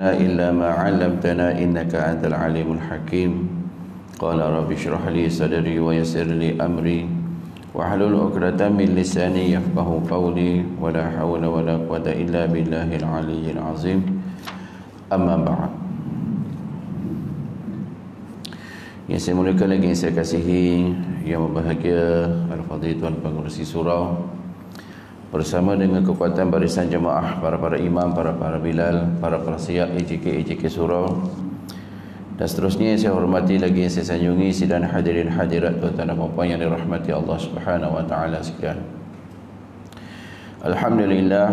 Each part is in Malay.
إلا ما علمتنا إنك أنت العليم الحكيم قال رب اشرح لي صدري ويسر لي أمري واحلل عقدة من لساني يفقهوا قولي ولا حول ولا قوة إلا بالله العلي العظيم أما بعد. Yang saya muliakan lagi, yang saya kasihi, yang berbahagia Al-Fadhil Tuan Pengerusi Surau, bersama dengan kekuatan barisan jemaah, para imam, para bilal, para siap AJK Surau, dan seterusnya yang saya hormati lagi, yang saya sanjungi sidang hadirin hadirat tuan-tuan dan puan yang dirahmati Allah Subhanahu wa taala sekalian. Alhamdulillah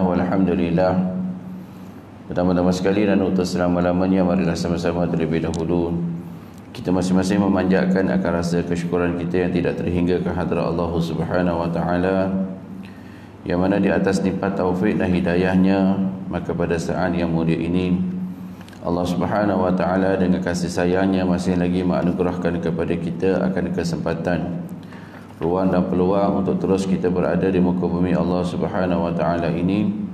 walhamdulillah. Pertama-tama sekali dan untuk selama-lamanya, marilah sama-sama terlebih dahulu kita masing-masing memanjatkan akan rasa kesyukuran kita yang tidak terhingga ke hadrat Allah Subhanahu wa taala, yang mana di atas nikmat taufik dan hidayahnya, maka pada saat yang mulia ini Allah Subhanahu wa taala dengan kasih sayangnya masih lagi menganugerahkan kepada kita akan kesempatan, ruang dan peluang untuk terus kita berada di muka bumi Allah Subhanahu wa taala ini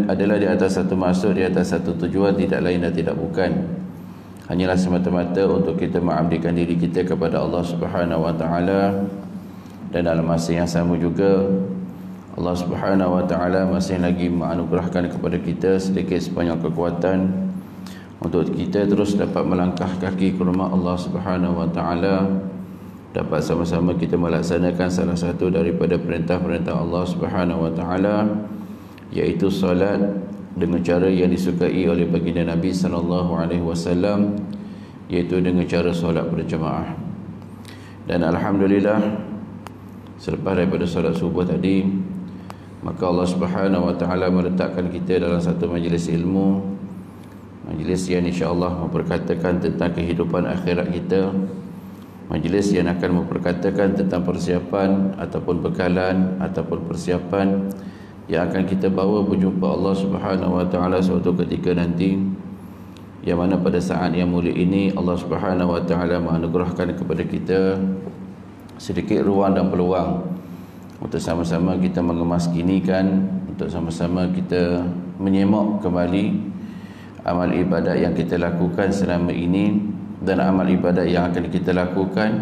adalah di atas satu maksud, di atas satu tujuan, tidak lain dan tidak bukan hanyalah semata-mata untuk kita mengabdikan diri kita kepada Allah Subhanahu wa taala. Dan dalam masa yang sama juga Allah Subhanahu wa taala masih lagi menganugerahkan kepada kita sedikit sebanyak kekuatan untuk kita terus dapat melangkah kaki ke rumah Allah Subhanahu wa taala, dapat sama-sama kita melaksanakan salah satu daripada perintah-perintah Allah Subhanahu wa taala, iaitu salat dengan cara yang disukai oleh baginda Nabi sallallahu alaihi wasallam, iaitu dengan cara solat berjemaah. Dan alhamdulillah, selepas daripada solat subuh tadi, maka Allah Subhanahu wa taala meletakkan kita dalam satu majlis ilmu, majlis yang insya-Allah memperkatakan tentang kehidupan akhirat kita, majlis yang akan memperkatakan tentang persiapan ataupun bekalan ataupun persiapan yang akan kita bawa berjumpa Allah Subhanahu wa taala suatu ketika nanti, yang mana pada saat yang mulia ini Allah Subhanahu wa taala menganugerahkan kepada kita sedikit ruang dan peluang untuk sama-sama kita mengemaskinikan, untuk sama-sama kita menyemak kembali amal ibadat yang kita lakukan selama ini, dan amal ibadat yang akan kita lakukan,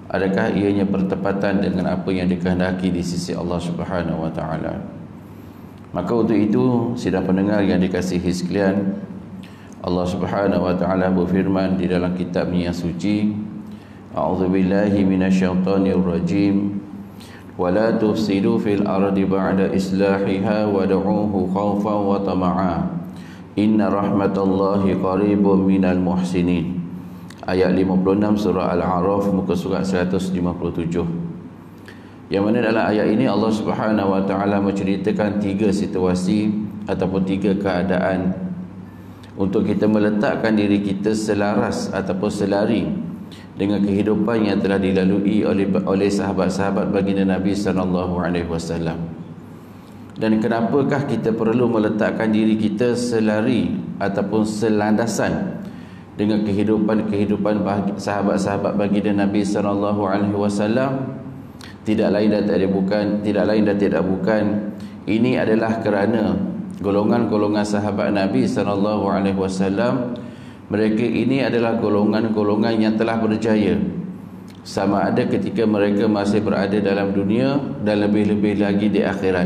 adakah ianya bertepatan dengan apa yang dikehendaki di sisi Allah Subhanahu wa taala. Maka untuk itu, sidang pendengar yang dikasihi sekalian, Allah Subhanahu wa taala berfirman di dalam kitabnya yang suci, A'udzubillahi minasyaitonir rajim, wa la tufsidu fil ardi ba'da islahiha wad'uuhu khaufan wa tama'a, inna rahmatallahi qaribun minal muhsinin. Ayat 56 surah Al-A'raf, muka surat 157. Yang mana dalam ayat ini Allah Subhanahu wa taala menceritakan tiga situasi ataupun tiga keadaan untuk kita meletakkan diri kita selaras ataupun selari dengan kehidupan yang telah dilalui oleh sahabat-sahabat baginda Nabi sallallahu alaihi wasallam. Dan kenapakah kita perlu meletakkan diri kita selari ataupun selandasan dengan kehidupan sahabat-sahabat baginda Nabi sallallahu alaihi wasallam? Tidak lain dan tidak bukan ini adalah kerana golongan-golongan sahabat Nabi sallallahu alaihi wasallam, mereka ini adalah golongan-golongan yang telah berjaya, sama ada ketika mereka masih berada dalam dunia dan lebih-lebih lagi di akhirat.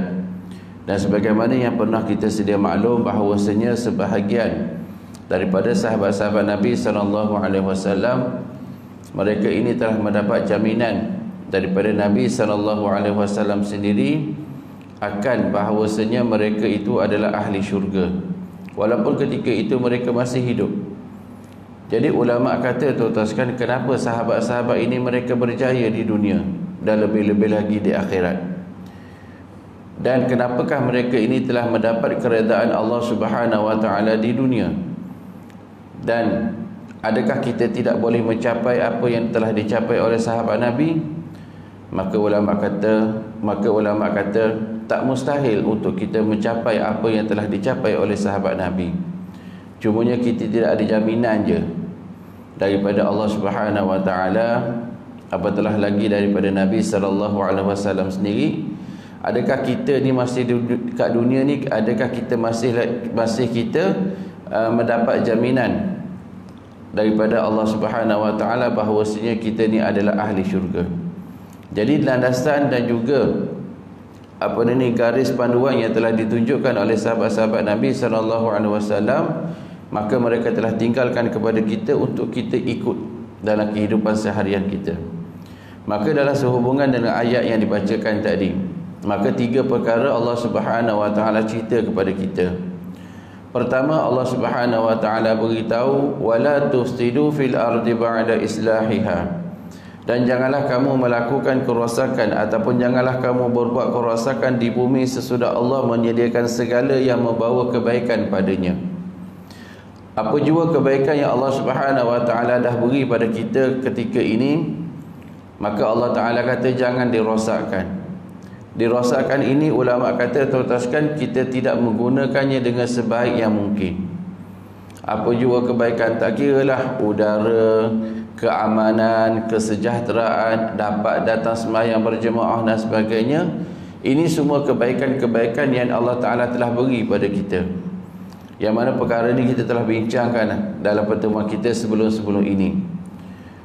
Dan sebagaimana yang pernah kita sedia maklum bahawasanya sebahagian daripada sahabat-sahabat Nabi sallallahu alaihi wasallam, mereka ini telah mendapat jaminan daripada Nabi sallallahu alaihi wasallam sendiri akan bahawasanya mereka itu adalah ahli syurga, walaupun ketika itu mereka masih hidup. Jadi ulama kata, tuan-tuan, kenapa sahabat-sahabat ini mereka berjaya di dunia dan lebih-lebih lagi di akhirat, dan kenapakah mereka ini telah mendapat keredaan Allah Subhanahu wa taala di dunia, dan adakah kita tidak boleh mencapai apa yang telah dicapai oleh sahabat Nabi? Maka ulama kata tak mustahil untuk kita mencapai apa yang telah dicapai oleh sahabat Nabi. Cumanya kita tidak ada jaminan je daripada Allah Subhanahu wa taala, apatah lagi daripada Nabi sallallahu alaihi wasallam sendiri, Adakah kita ni masih kat dunia ni, adakah kita masih kita mendapat jaminan daripada Allah Subhanahu Wa Taala bahawasanya kita ni adalah ahli syurga. Jadi landasan dan juga garis panduan yang telah ditunjukkan oleh sahabat-sahabat Nabi SAW, maka mereka telah tinggalkan kepada kita untuk kita ikut dalam kehidupan seharian kita. Maka dalam sehubungan dengan ayat yang dibacakan tadi, maka 3 perkara Allah Subhanahu Wa Taala cerita kepada kita. Pertama, Allah Subhanahu Wa Taala beritahu, wala tufsidu fil ardi ba'da islahiha, dan janganlah kamu melakukan kerosakan ataupun janganlah kamu berbuat kerosakan di bumi sesudah Allah menyediakan segala yang membawa kebaikan padanya. Apa jua kebaikan yang Allah Subhanahu Wa Taala dah beri pada kita ketika ini, maka Allah Taala kata jangan dirosakkan. Dirosakkan ini ulama kata tertutaskan kita tidak menggunakannya dengan sebaik yang mungkin. Apa jua kebaikan, tak kiralah udara, keamanan, kesejahteraan, dapat datang sembahyang berjemaah dan sebagainya. Ini semua kebaikan-kebaikan yang Allah Ta'ala telah beri pada kita, yang mana perkara ini kita telah bincangkan dalam pertemuan kita sebelum-sebelum ini.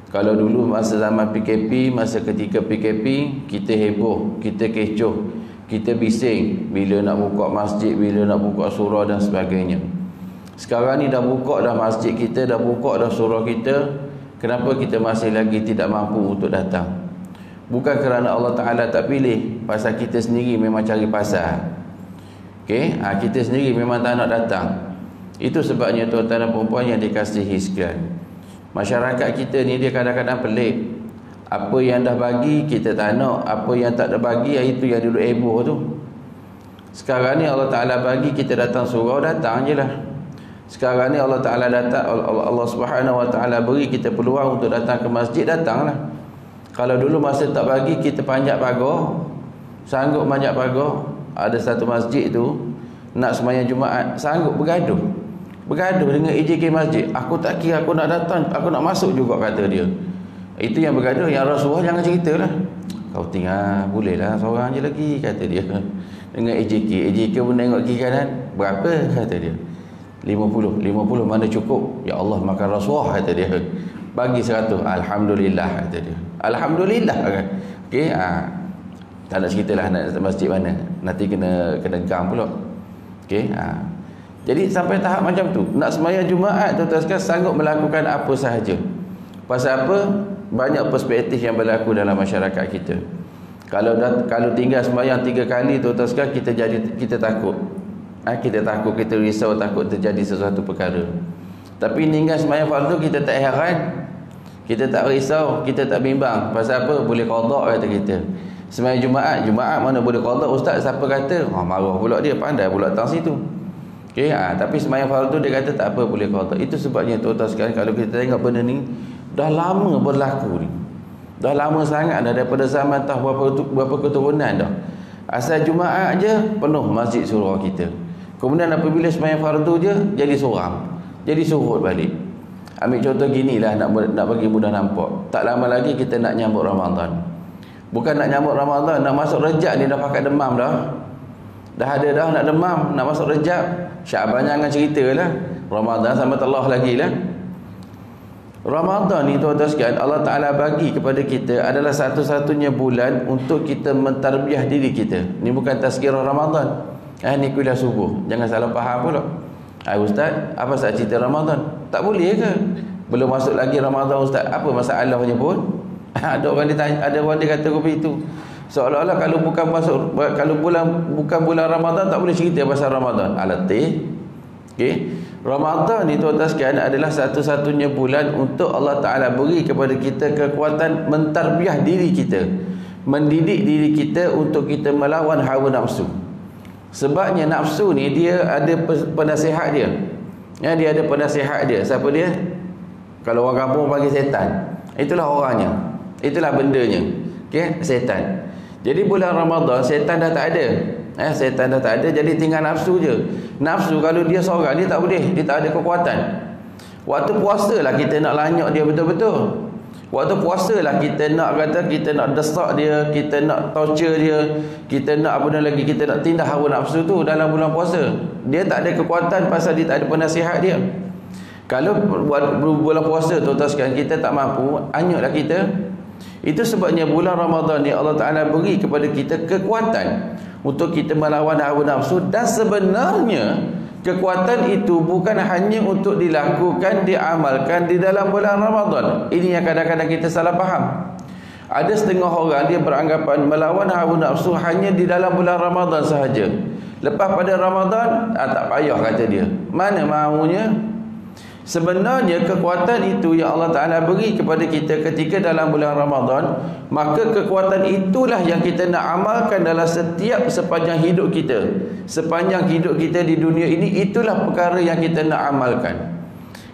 Kalau dulu masa zaman PKP, masa ketika PKP, kita heboh, kita kecoh, kita bising bila nak buka masjid, bila nak buka surau dan sebagainya. Sekarang ni dah buka dah masjid kita, dah buka dah surau kita, kenapa kita masih lagi tidak mampu untuk datang? Bukan kerana Allah Ta'ala tak pilih, pasal kita sendiri memang cari pasal. Kita sendiri memang tak nak datang. Itu sebabnya tuan-tuan dan perempuan yang dikasihi sekalian, masyarakat kita ni dia kadang-kadang pelik. Apa yang dah bagi kita tak nak, apa yang tak ada bagi, itu yang dulu heboh tu. Sekarang ni Allah Ta'ala bagi kita datang surau, datang je lah. Sekarang ni Allah Ta'ala datang, Allah Subhanahu Wa Ta'ala beri kita peluang untuk datang ke masjid, datanglah. Kalau dulu masa tak bagi, kita panjat pagar, sanggup panjat pagar. Ada satu masjid tu nak sembahyang Jumaat, sanggup bergaduh dengan EJK masjid. Aku tak kira, aku nak datang, aku nak masuk juga, kata dia. Itu yang bergaduh. Yang Rasulullah jangan ceritalah. Kau tinggal, bolehlah seorang je lagi, kata dia. Dengan EJK pun tengok kiri kanan, berapa, kata dia. 50 mana cukup? Ya Allah, makan Rasulullah, kata dia. Bagi 100, Alhamdulillah, kata dia. Alhamdulillah, kan. Tak nak ceritalah nak masjid mana, nanti kena gang pula. Jadi sampai tahap macam tu, nak sembahyang Jumaat tu sekalian sanggup melakukan apa sahaja. Pasal apa? Banyak perspektif yang berlaku dalam masyarakat kita. Kalau tinggal sembahyang 3 kali tu sekalian, kita takut. Kita takut, kita risau, takut terjadi sesuatu perkara. Tapi tinggal sembahyang fardu, kita tak heran, kita tak risau, kita tak bimbang. Pasal apa? Boleh qada, kata kita. Sembahyang Jumaat mana boleh qada, ustaz siapa kata? Marah pula dia, pandai pula datang situ. Tapi sembahyang fardu dia kata tak apa, boleh qada. Itu sebabnya tuan-tuan sekalian, kalau kita tengok benda ni dah lama berlaku ni. Dah lama sangat dah, daripada zaman entah berapa keturunan dah. Asal Jumaat je penuh masjid surau kita. Kemudian apabila sembahyang fardu je jadi suram, jadi surut balik. Ambil contoh ginilah, nak bagi mudah nampak. Tak lama lagi kita nak nyambut Ramadan. Bukan nak nyambut Ramadan, nak masuk Rejab ni dah pakai demam dah. Dah ada dah nak demam, nak masuk Rejab. Syaban jangan ceritalah. Ramadan sama Allah lagi lah. Ramadan ni tuan-tuan sekalian, Allah Ta'ala bagi kepada kita adalah satu-satunya bulan untuk kita mentarbiah diri kita. Ni bukan tazkirah Ramadan. Ni kuliah subuh. Jangan salah faham pula. Ustaz, apa sahaja cerita Ramadan? Tak boleh ke? Belum masuk lagi Ramadan, ustaz. Apa masalahnya pun? Ada orang dia kata begitu. Seolah-olah kalau bukan bulan Ramadan tak boleh cerita pasal Ramadan. Alatih. Ramadan ni tuan-tuan sekalian adalah satu-satunya bulan untuk Allah Ta'ala beri kepada kita kekuatan mentarbiah diri kita, mendidik diri kita untuk kita melawan hawa nafsu. Sebabnya nafsu ni dia ada penasihat dia. Dia ada penasihat dia. Siapa dia? Kalau orang kampung panggil setan. Itulah orangnya. Itulah bendanya. Setan. Jadi bulan Ramadan setan dah tak ada. Setan dah tak ada, jadi tinggal nafsu je. Nafsu kalau dia seorang, dia tak boleh, dia tak ada kekuatan. Waktu puasa lah kita nak lanyak dia betul-betul. Waktu puasa lah kita nak kata, kita nak desak dia, kita nak torture dia, kita nak apa lagi, kita nak tindas hawa nafsu tu dalam bulan puasa. Dia tak ada kekuatan pasal dia tak ada penasihat dia. Kalau bulan puasa tuan-tuan sekalian kita tak mampu, anyutlah kita. Itu sebabnya bulan Ramadan ni Allah Ta'ala beri kepada kita kekuatan untuk kita melawan hawa nafsu. Dan sebenarnya kekuatan itu bukan hanya untuk dilakukan, diamalkan di dalam bulan Ramadan. Ini yang kadang-kadang kita salah faham. Ada setengah orang dia beranggapan melawan hawa nafsu hanya di dalam bulan Ramadan sahaja. Lepas pada Ramadan, tak payah kata dia. Mana maunya? Sebenarnya kekuatan itu yang Allah Ta'ala beri kepada kita ketika dalam bulan Ramadan, maka kekuatan itulah yang kita nak amalkan dalam sepanjang hidup kita. Sepanjang hidup kita di dunia ini, itulah perkara yang kita nak amalkan.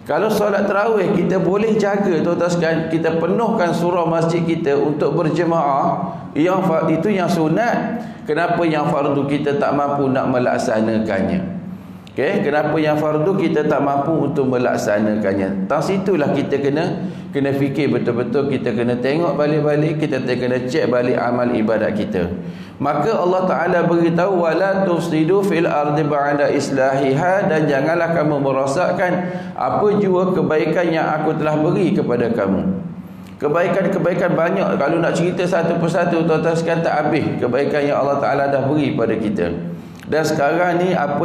Kalau solat tarawih kita boleh jaga tuan-tuan sekalian, kita penuhkan surau masjid kita untuk berjemaah, itu yang sunat. Kenapa yang fardu kita tak mampu nak melaksanakannya? Okay, kenapa yang fardu kita tak mampu untuk melaksanakannya? Tas itulah kita kena fikir betul-betul, kita kena tengok balik-balik, kita kena cek balik amal ibadat kita. Maka Allah Ta'ala beritahu, wala tufsidu fil ardi ba'da islahiha, dan janganlah kamu merosakkan apa jua kebaikan yang aku telah beri kepada kamu. Kebaikan-kebaikan banyak, kalau nak cerita satu persatu tuan-tuan sekalian tak habis kebaikan yang Allah Ta'ala dah beri pada kita. Dan sekarang ni apa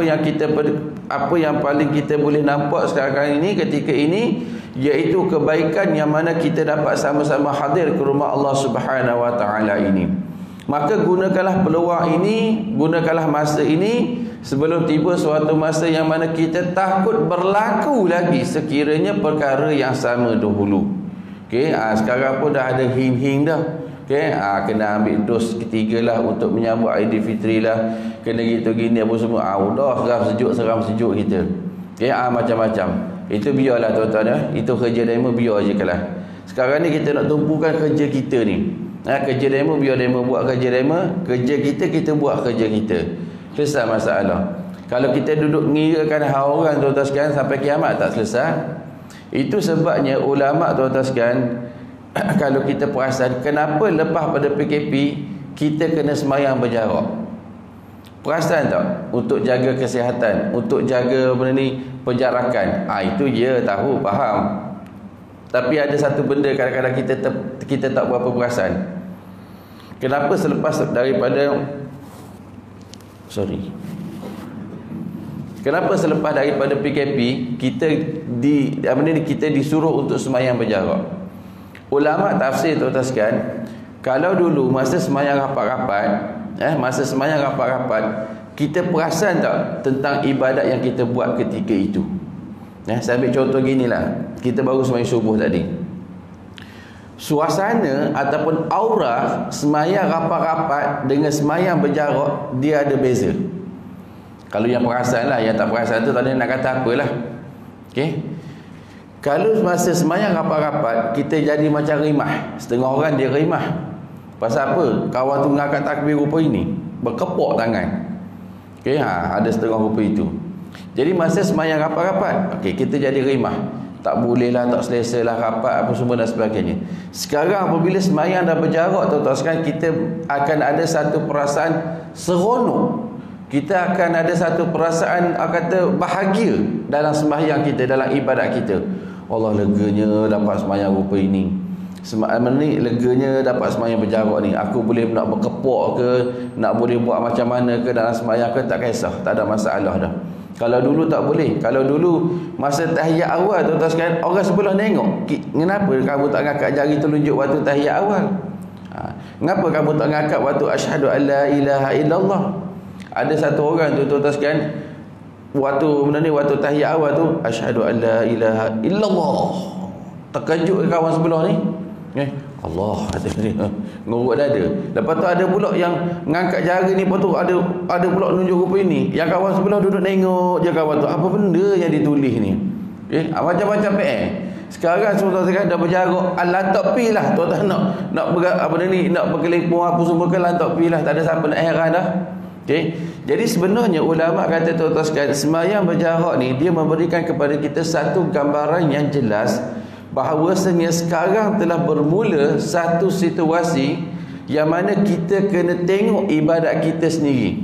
yang paling kita boleh nampak sekarang ini, ketika ini, iaitu kebaikan yang mana kita dapat sama-sama hadir ke rumah Allah Subhanahu Wa Taala ini. Maka gunakanlah peluang ini, gunakanlah masa ini sebelum tiba suatu masa yang mana kita takut berlaku lagi sekiranya perkara yang sama dahulu. Okey, sekarang pun dah ada hing-hing dah. Okay, kena ambil dos ketiga lah untuk menyambut Aidilfitri lah, kena gitu gini apa semua. Udah seram sejuk kita. Okay, macam-macam. Itu biarlah tuan-tuan, itu kerja demo biar je kalah. Sekarang ni kita nak tumpukan kerja kita ni. Kerja demo biar demo buat kerja demo, kerja kita buat kerja kita. Selesai masalah. Kalau kita duduk ngirakan hal orang tuan-tuan sekalian sampai kiamat tak selesai. Itu sebabnya ulama tuan-tuan sekalian, kalau kita perasan kenapa lepas pada PKP kita kena semayang berjarak. Perasan tak? Untuk jaga kesihatan, untuk jaga benda ni, penjarakan. Itu je tahu, faham. Tapi ada satu benda kadang-kadang kita tak berapa perasan. Kenapa selepas daripada Kenapa selepas daripada PKP kita disuruh untuk semayang berjarak? Ulama tafsir tuan-tuan sekalian, kalau dulu masa semayang rapat-rapat, kita perasan tak tentang ibadat yang kita buat ketika itu? Saya ambil contoh ginilah, kita baru semayang subuh tadi. Suasana ataupun aura semayang rapat-rapat dengan semayang berjarak, dia ada beza. Kalau yang perasan lah, yang tak perasan tu tadi nak kata apalah. Okey. Kalau masa semayang rapat-rapat kita jadi macam rimah. Setengah orang dia rimah. Pasal apa? Kawan tu mengangkat takbir rupa ini, berkepuk tangan. Okey, ada setengah rupa itu. Jadi masa semayang rapat-rapat, okey, kita jadi rimah. Tak boleh lah, tak selesa lah rapat apa semua dan sebagainya. Sekarang apabila semayang dah berjarak tuan-tuan sekalian, kita akan ada satu perasaan seronok. Kita akan ada satu perasaan bahagia dalam sembahyang kita, dalam ibadat kita. Allah, leganya dapat sembahyang rupa ini. Leganya dapat sembahyang berjarak ni. Aku boleh nak berkepuk ke, nak boleh buat macam mana ke dalam sembahyang ke, tak kisah, tak ada masalah dah. Kalau dulu tak boleh. Kalau dulu masa tahiyat awal tuan-tuan sekalian, orang sebelah tengok, kenapa kamu tak ngangkat jari telunjuk waktu tahiyat awal? Kenapa kamu tak ngangkat waktu asyhadu an la ilaha illallah? Ada satu orang tu tuan-tuan sekalian, waktu tahiyat awal tu asyhadu an la ilaha illallah. Terkejut kawan sebelah ni. Allah kata dia, ngorok dada. Lepas tu ada pula yang ngangkat jari ni, lepas tu ada pula nunjuk rupa ini. Yang kawan sebelah duduk tengok je kawan tu, apa benda yang ditulis ni. Macam-macam Sekarang tuan-tuan sekalian dah berjarak, lantak pi lah tuan-tuan nak berkelipung apa semua ke, lantak pi lah, tak ada siapa nak heran dah. Jadi sebenarnya ulama kata tuan-tuan sekalian, sembahyang berjarak ni dia memberikan kepada kita satu gambaran yang jelas bahawasanya sekarang telah bermula satu situasi yang mana kita kena tengok ibadat kita sendiri.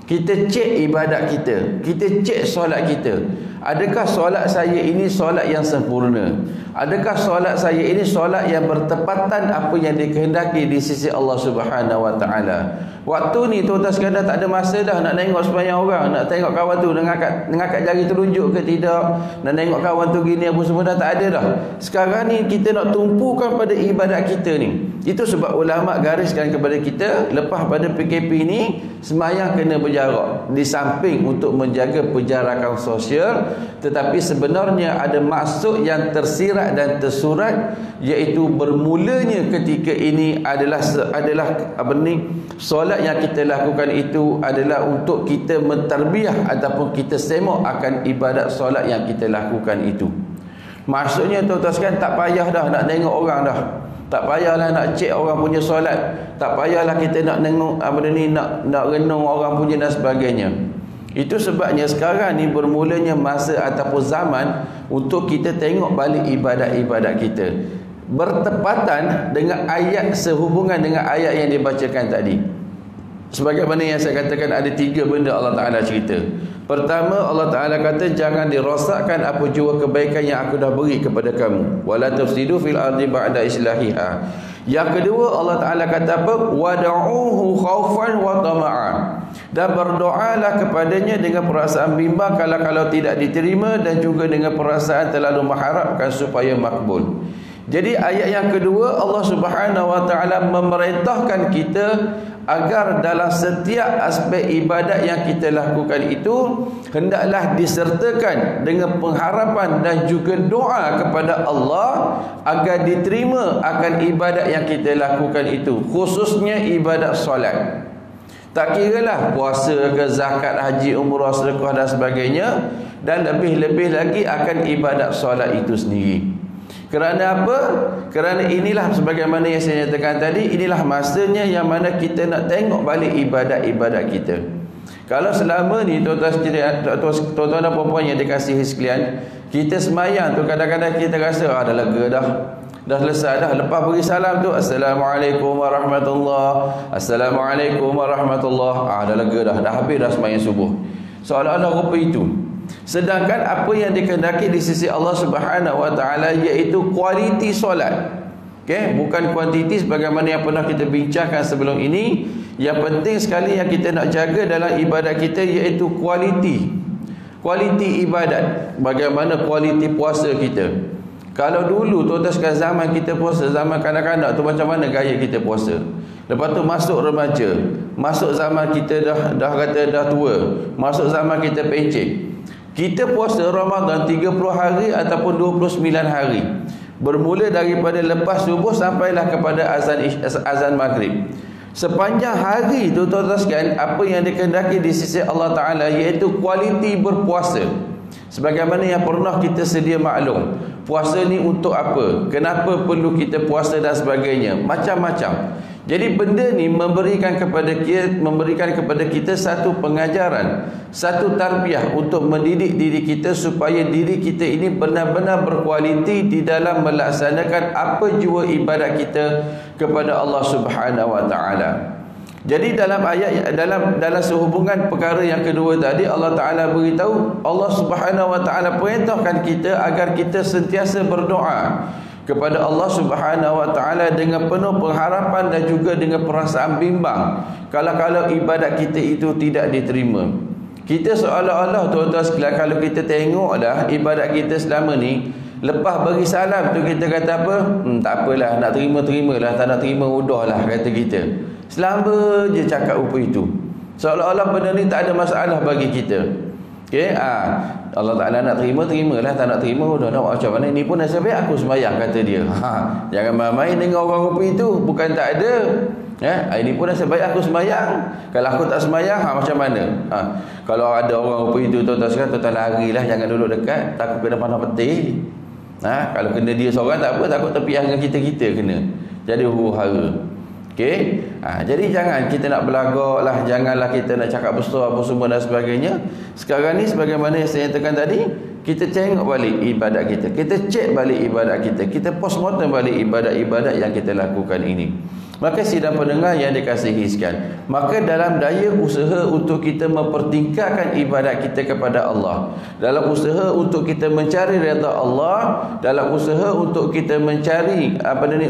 Kita cek ibadat kita, kita cek solat kita. Adakah solat saya ini solat yang sempurna? Adakah solat saya ini solat yang bertepatan apa yang dikehendaki di sisi Allah Subhanahu Wa Taala? Waktu ni tuan-tuan sekalian tak ada masa dah nak tengok sembahyang orang, nak tengok kawan tu ngangkat jari telunjuk ke tidak, nak tengok kawan tu gini apa semua dah tak ada dah. Sekarang ni kita nak tumpukan pada ibadat kita ni. Itu sebab ulama gariskan kepada kita lepas pada PKP ni sembahyang kena berjarak, di samping untuk menjaga penjarakan sosial, tetapi sebenarnya ada maksud yang tersirat dan tersurat, iaitu bermulanya ketika ini adalah solat yang kita lakukan itu adalah untuk kita mentarbiah ataupun kita semok akan ibadat solat yang kita lakukan itu. Maksudnya tuan-tuan sekalian, tak payah dah nak tengok orang dah. Tak payahlah nak cek orang punya solat. Tak payahlah kita nak tengok nak renung orang punya dan sebagainya. Itu sebabnya sekarang ni bermulanya masa ataupun zaman untuk kita tengok balik ibadat-ibadat kita, bertepatan dengan ayat, sehubungan dengan ayat yang dibacakan tadi. Sebagaimana yang saya katakan, ada 3 benda Allah Ta'ala cerita. Pertama, Allah Ta'ala kata, jangan dirosakkan apa jua kebaikan yang aku dah beri kepada kamu. Wala tufsidu fil ardi ba'da islahiha. Yang kedua, Allah Ta'ala kata apa? Wada'uhu khawfan wa tama'an. Dan berdoalah kepadanya dengan perasaan bimbang kalau tidak diterima, dan juga dengan perasaan terlalu mengharapkan supaya makbul. Jadi ayat yang kedua, Allah Subhanahu Wa Ta'ala memerintahkan kita agar dalam setiap aspek ibadat yang kita lakukan itu hendaklah disertakan dengan pengharapan dan juga doa kepada Allah agar diterima akan ibadat yang kita lakukan itu, khususnya ibadat solat. Tak kiralah puasa ke, zakat, haji, umrah, sedekah dan sebagainya, dan lebih-lebih lagi akan ibadat solat itu sendiri. Kerana apa? Kerana inilah, sebagaimana yang saya nyatakan tadi, inilah masanya yang mana kita nak tengok balik ibadat-ibadat kita. Kalau selama ni tuan-tuan dan puan-puan yang dikasihi sekalian, kita semayang tu kadang-kadang kita rasa dah lega dah selesai dah. Lepas beri salam tu, Assalamualaikum warahmatullahi, Assalamualaikum warahmatullahi, dah lega dah habis dah semayang subuh. Seolah-olah rupa itu. Sedangkan apa yang dikehendaki di sisi Allah Subhanahu Wa Taala iaitu kualiti solat. Okey, bukan kuantiti sebagaimana yang pernah kita bincangkan sebelum ini. Yang penting sekali yang kita nak jaga dalam ibadat kita iaitu kualiti. Kualiti ibadat. Bagaimana kualiti puasa kita. Kalau dulu tuan-tuan sekalian, zaman kita puasa, zaman kanak-kanak tu macam mana gaya kita puasa. Lepas tu masuk remaja, masuk zaman kita dah kata dah tua, masuk zaman kita pencet. Kita puasa Ramadan 30 hari ataupun 29 hari. Bermula daripada lepas subuh sampailah kepada azan maghrib. Sepanjang hari tu tuan-tuan sekalian, apa yang dikehendaki di sisi Allah Ta'ala iaitu kualiti berpuasa. Sebagaimana yang pernah kita sedia maklum, puasa ni untuk apa? Kenapa perlu kita puasa dan sebagainya? Macam-macam. Jadi benda ni memberikan kepada kita satu pengajaran, satu tarbiyah untuk mendidik diri kita supaya diri kita ini benar-benar berkualiti di dalam melaksanakan apa jua ibadat kita kepada Allah Subhanahu Wa Taala. Jadi dalam ayat dalam sehubungan perkara yang kedua tadi, Allah Taala beritahu, Allah Subhanahu Wa Taala perintahkan kita agar kita sentiasa berdoa kepada Allah Subhanahu Wa Taala dengan penuh pengharapan dan juga dengan perasaan bimbang kalau ibadat kita itu tidak diterima. Kita seolah-olah tuan-tuan sekalian, kalau kita tengoklah ibadat kita selama ni, lepas bagi salam tu kita kata apa? Tak apalah, nak terima-terimalah, tak nak terima udahlah, kata kita. Selama je cakap apa itu, seolah-olah benda ni tak ada masalah bagi kita. Okey, Allah Ta'ala nak terima, terimalah, tak nak terima udah nak macam mana. Ini pun nasib baik aku sembahyang, kata dia. Jangan main-main dengan orang rupa itu, bukan tak ada. Ini pun nasib baik aku sembahyang. Kalau aku tak sembahyang, macam mana? Kalau ada orang rupa itu, tuan-tuan sekalian, tuan-tuan larilah, jangan duduk dekat, takut kena panah peti. Kalau kena dia seorang tak apa, takut tepiah dengan kita kena. Jadi huru-hara. Okey. Jadi jangan kita nak belagak lah, janganlah kita nak cakap besar apa semua dan sebagainya. Sekarang ni sebagaimana yang saya nyatakan tadi, kita tengok balik ibadat kita. Kita cek balik ibadat kita. Kita postmortem balik ibadat-ibadat yang kita lakukan ini. Maka sidang pendengar yang dikasihi sekalian, maka dalam daya usaha untuk kita mempertingkatkan ibadat kita kepada Allah, dalam usaha untuk kita mencari redha Allah, dalam usaha untuk kita mencari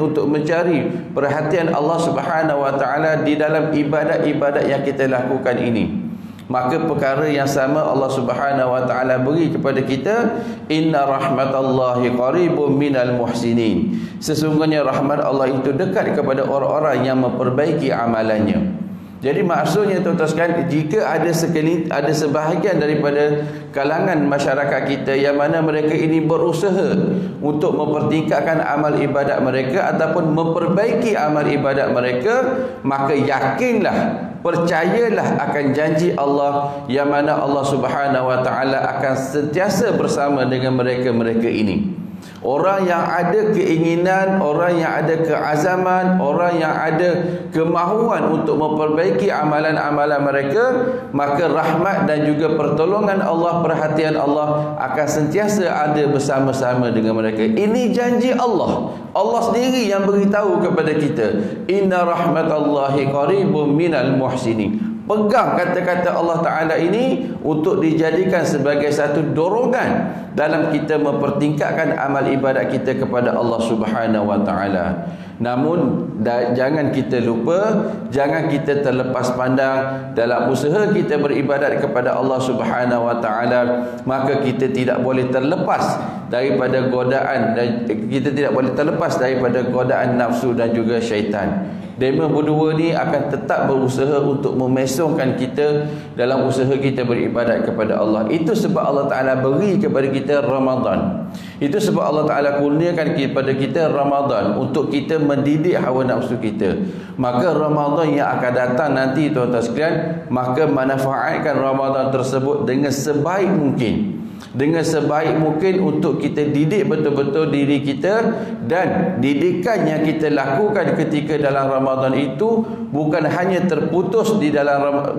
untuk mencari perhatian Allah Subhanahu wa taala di dalam ibadat-ibadat yang kita lakukan ini, maka perkara yang sama Allah Subhanahu wa taala beri kepada kita, inna rahmatallahi qaribun minal muhsinin. Sesungguhnya rahmat Allah itu dekat kepada orang-orang yang memperbaiki amalannya. Jadi maksudnya tuan-tuan sekalian, jika ada sebahagian daripada kalangan masyarakat kita yang mana mereka ini berusaha untuk mempertingkatkan amal ibadat mereka ataupun memperbaiki amal ibadat mereka, maka yakinlah, percayalah akan janji Allah yang mana Allah Subhanahu wa taala akan sentiasa bersama dengan mereka-mereka ini. Orang yang ada keinginan, orang yang ada keazaman, orang yang ada kemahuan untuk memperbaiki amalan-amalan mereka, maka rahmat dan juga pertolongan Allah, perhatian Allah akan sentiasa ada bersama-sama dengan mereka. Ini janji Allah. Allah sendiri yang beritahu kepada kita, inna rahmatallahi qaribun minal muhsinin. Pegang kata-kata Allah Ta'ala ini untuk dijadikan sebagai satu dorongan dalam kita mempertingkatkan amal ibadat kita kepada Allah Subhanahu wa Ta'ala. Namun jangan kita lupa, jangan kita terlepas pandang dalam usaha kita beribadat kepada Allah Subhanahu wa Ta'ala, maka kita tidak boleh terlepas daripada godaan, dan kita tidak boleh terlepas daripada godaan nafsu dan juga syaitan. Mereka berdua ni akan tetap berusaha untuk memesongkan kita dalam usaha kita beribadat kepada Allah. Itu sebab Allah Ta'ala beri kepada kita Ramadan. Itu sebab Allah Ta'ala kurniakan kepada kita Ramadan untuk kita mendidik hawa nafsu kita. Maka Ramadan yang akan datang nanti tuan-tuan sekalian, maka manfaatkan Ramadan tersebut dengan sebaik mungkin. Dengan sebaik mungkin untuk kita didik betul-betul diri kita, dan didikan yang kita lakukan ketika dalam Ramadan itu bukan hanya terputus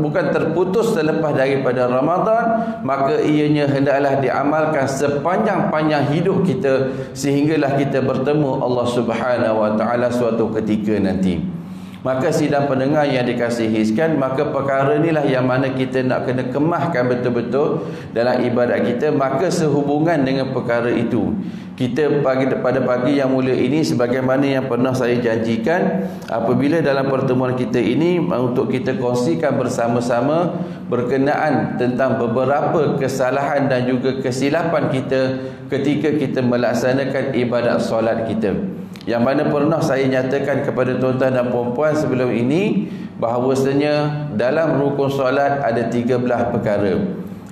bukan terputus selepas daripada Ramadan, maka ianya hendaklah diamalkan sepanjang-panjang hidup kita sehinggalah kita bertemu Allah Subhanahu wa taala suatu ketika nanti. Maka sidang pendengar yang dikasihi sekalian, maka perkara inilah yang mana kita nak kena kemahkan betul-betul dalam ibadat kita. Maka sehubungan dengan perkara itu, kita pada pagi yang mulia ini, sebagaimana yang pernah saya janjikan, apabila dalam pertemuan kita ini untuk kita kongsikan bersama-sama berkenaan tentang beberapa kesalahan dan juga kesilapan kita ketika kita melaksanakan ibadat solat kita. Yang mana pernah saya nyatakan kepada tuan-tuan dan puan-puan sebelum ini, bahawasanya dalam rukun solat ada 13 perkara.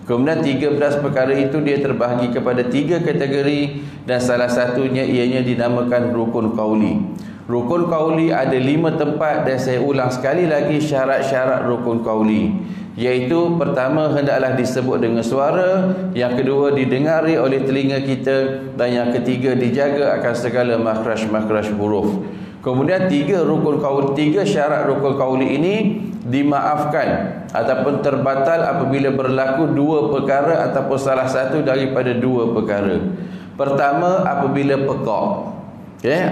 Kemudian 13 perkara itu dia terbahagi kepada 3 kategori, dan salah satunya ianya dinamakan rukun qauli. Rukun qauli ada 5 tempat, dan saya ulang sekali lagi syarat-syarat rukun qauli, iaitu pertama hendaklah disebut dengan suara, yang kedua didengari oleh telinga kita, dan yang ketiga dijaga akan segala makhraj-makhraj huruf. Kemudian 3 syarat rukun qauli ini dimaafkan ataupun terbatal apabila berlaku 2 perkara ataupun salah satu daripada 2 perkara. Pertama, apabila pekak.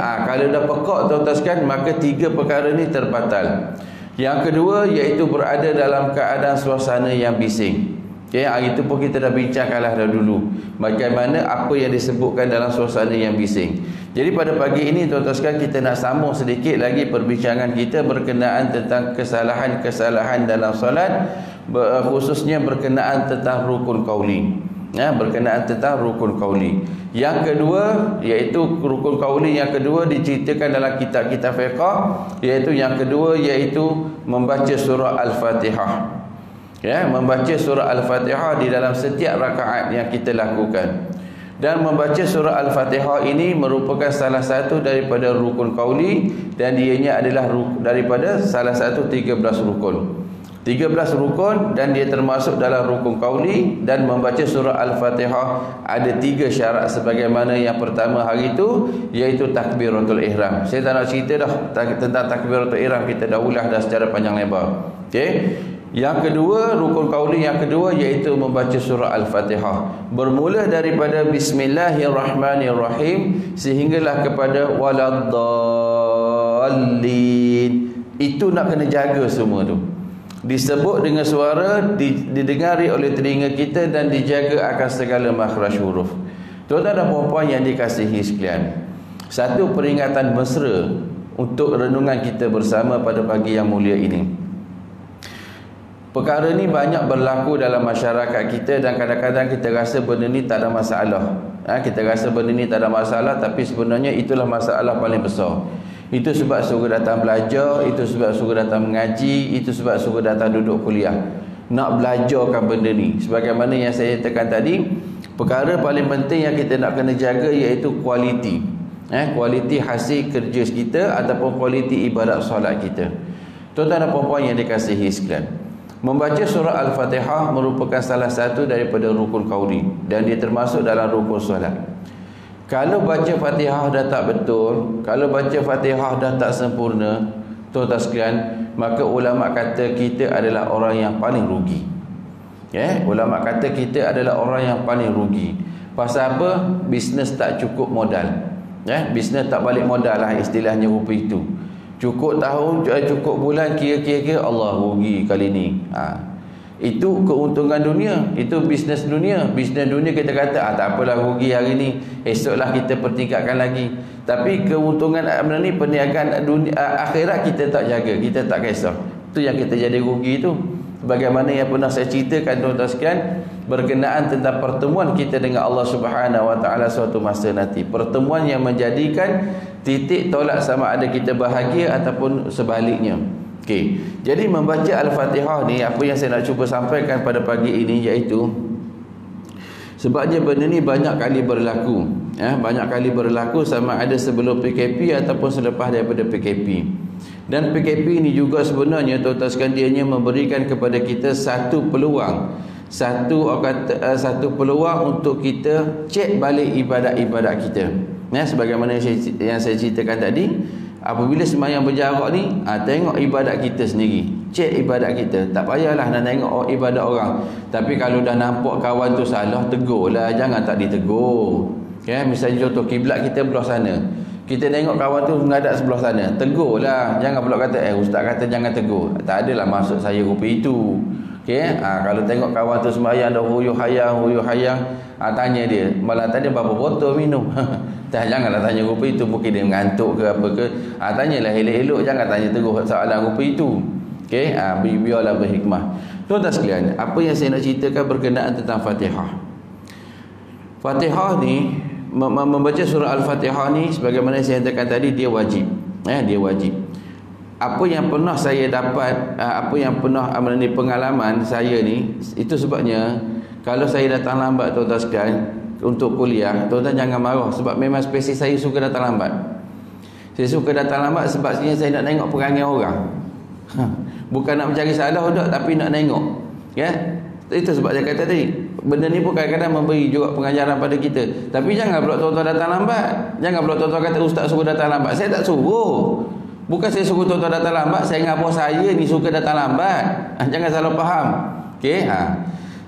Kalau dah pekak tuan-tuan sekalian, maka 3 perkara ini terbatal. Yang kedua iaitu berada dalam keadaan suasana yang bising. Hari itu pun kita dah bincangkanlah dahulu bagaimana apa yang disebutkan dalam suasana yang bising. Jadi pada pagi ini tuan-tuan sekalian, kita nak sambung sedikit lagi perbincangan kita berkenaan tentang kesalahan-kesalahan dalam solat, khususnya berkenaan tentang rukun qauli. Berkenaan tentang rukun qauli. Yang kedua iaitu rukun qauli yang kedua diceritakan dalam kitab-kitab fiqh, iaitu yang kedua iaitu membaca surah Al-Fatihah. Membaca surah Al-Fatihah di dalam setiap rakaat yang kita lakukan. Dan membaca surah Al-Fatihah ini merupakan salah satu daripada rukun qauli, dan ianya adalah daripada salah satu 13 rukun. 13 rukun dan dia termasuk dalam rukun qauli. Dan membaca surah Al-Fatihah ada 3 syarat sebagaimana yang pertama hari itu, iaitu takbiratul ihram. Saya tak nak cerita dah tentang takbiratul ihram, kita dah ulas dah secara panjang lebar. Okey. Yang kedua, rukun qauli yang kedua iaitu membaca surah Al-Fatihah. Bermula daripada Bismillahirrahmanirrahim sehinggalah kepada waladdallin. Itu nak kena jaga semua tu. Disebut dengan suara, didengari oleh telinga kita dan dijaga akan segala makhraj huruf. Tuan-tuan dan puan-puan yang dikasihi sekalian, satu peringatan mesra untuk renungan kita bersama pada pagi yang mulia ini. Perkara ni banyak berlaku dalam masyarakat kita dan kadang-kadang kita rasa benda ni tak ada masalah. Kita rasa benda ni tak ada masalah, tapi sebenarnya itulah masalah paling besar. Itu sebab suruh datang belajar, itu sebab suruh datang mengaji, itu sebab suruh datang duduk kuliah. Nak belajarkan benda ni. Sebagaimana yang saya tekan tadi, perkara paling penting yang kita nak kena jaga iaitu kualiti. Kualiti hasil kerja kita ataupun kualiti ibadat solat kita. Tuan-tuan dan puan-puan yang dikasihi sekalian, membaca surah Al-Fatihah merupakan salah satu daripada rukun qauli dan dia termasuk dalam rukun solat. Kalau baca Fatihah dah tak betul, kalau baca Fatihah dah tak sempurna, tuan-tuan sekalian, maka ulama kata kita adalah orang yang paling rugi. Ulama kata kita adalah orang yang paling rugi. Pasal apa? Bisnes tak cukup modal. Bisnes tak balik modal lah istilahnya rupa itu. Cukup tahun, cukup bulan, kira-kira Allah rugi kali ni. Itu keuntungan dunia, itu bisnes dunia. Bisnes dunia kita kata tak apalah rugi hari ni, esoklah kita pertingkatkan lagi. Tapi keuntungan ni perniagaan dunia, akhirat kita tak jaga, kita tak kisah. Itu yang kita jadi rugi tu. Bagaimana yang pernah saya ceritakan tuan-tuan sekalian berkenaan tentang pertemuan kita dengan Allah Subhanahu Wa Taala suatu masa nanti. Pertemuan yang menjadikan titik tolak sama ada kita bahagia ataupun sebaliknya. Okey. Jadi membaca Al-Fatihah ni, apa yang saya nak cuba sampaikan pada pagi ini iaitu sebabnya benda ni banyak kali berlaku. Banyak kali berlaku sama ada sebelum PKP ataupun selepas daripada PKP. Dan PKP ni juga sebenarnya tuan-tuan sekalian dia memberikan kepada kita satu peluang. Satu peluang untuk kita cek balik ibadat-ibadat kita. Sebagaimana yang saya ceritakan tadi, apabila sembahyang berjarak ni, tengok ibadat kita sendiri, cek ibadat kita. Tak payahlah nak tengok ibadat orang. Tapi kalau dah nampak kawan tu salah, tegurlah, jangan tak ditegur. Misalnya contoh kiblat kita belah sana, kita tengok kawan tu menghadap sebelah sana, tegurlah. Jangan pula kata ustaz kata jangan tegur. Tak adalah maksud saya rupa itu. Kalau tengok kawan tu sembahyang dah huyuh hayang, tanya dia, malah tanya berapa botol minum. Janganlah tanya rupa itu, mungkin dia mengantuk ke apa ke. Tanyalah elok-elok, jangan tanya tegur soalan rupa itu. Biarlah berhikmah. Tuan-tuan sekalian, apa yang saya nak ceritakan berkenaan tentang Fatihah. Fatihah ni, membaca surah Al-Fatihah ni sebagaimana saya katakan tadi, dia wajib. Dia wajib. Apa yang pernah saya dapat, apa yang pernah pengalaman saya ni, itu sebabnya kalau saya datang lambat tuan-tuan sekalian untuk kuliah, tuan-tuan jangan marah sebab memang spesies saya suka datang lambat. Saya suka datang lambat sebab saya nak tengok perangai orang. Bukan nak mencari salah dah, tapi nak tengok. Itu sebab saya kata tadi, benda ni pun kadang-kadang memberi juga pengajaran pada kita. Tapi jangan pula tuan-tuan datang lambat. Jangan pula tuan-tuan kata ustaz suruh datang lambat. Saya tak suruh. Bukan saya suruh tuan-tuan datang lambat, saya ngapa saya ni suka datang lambat. Jangan salah faham.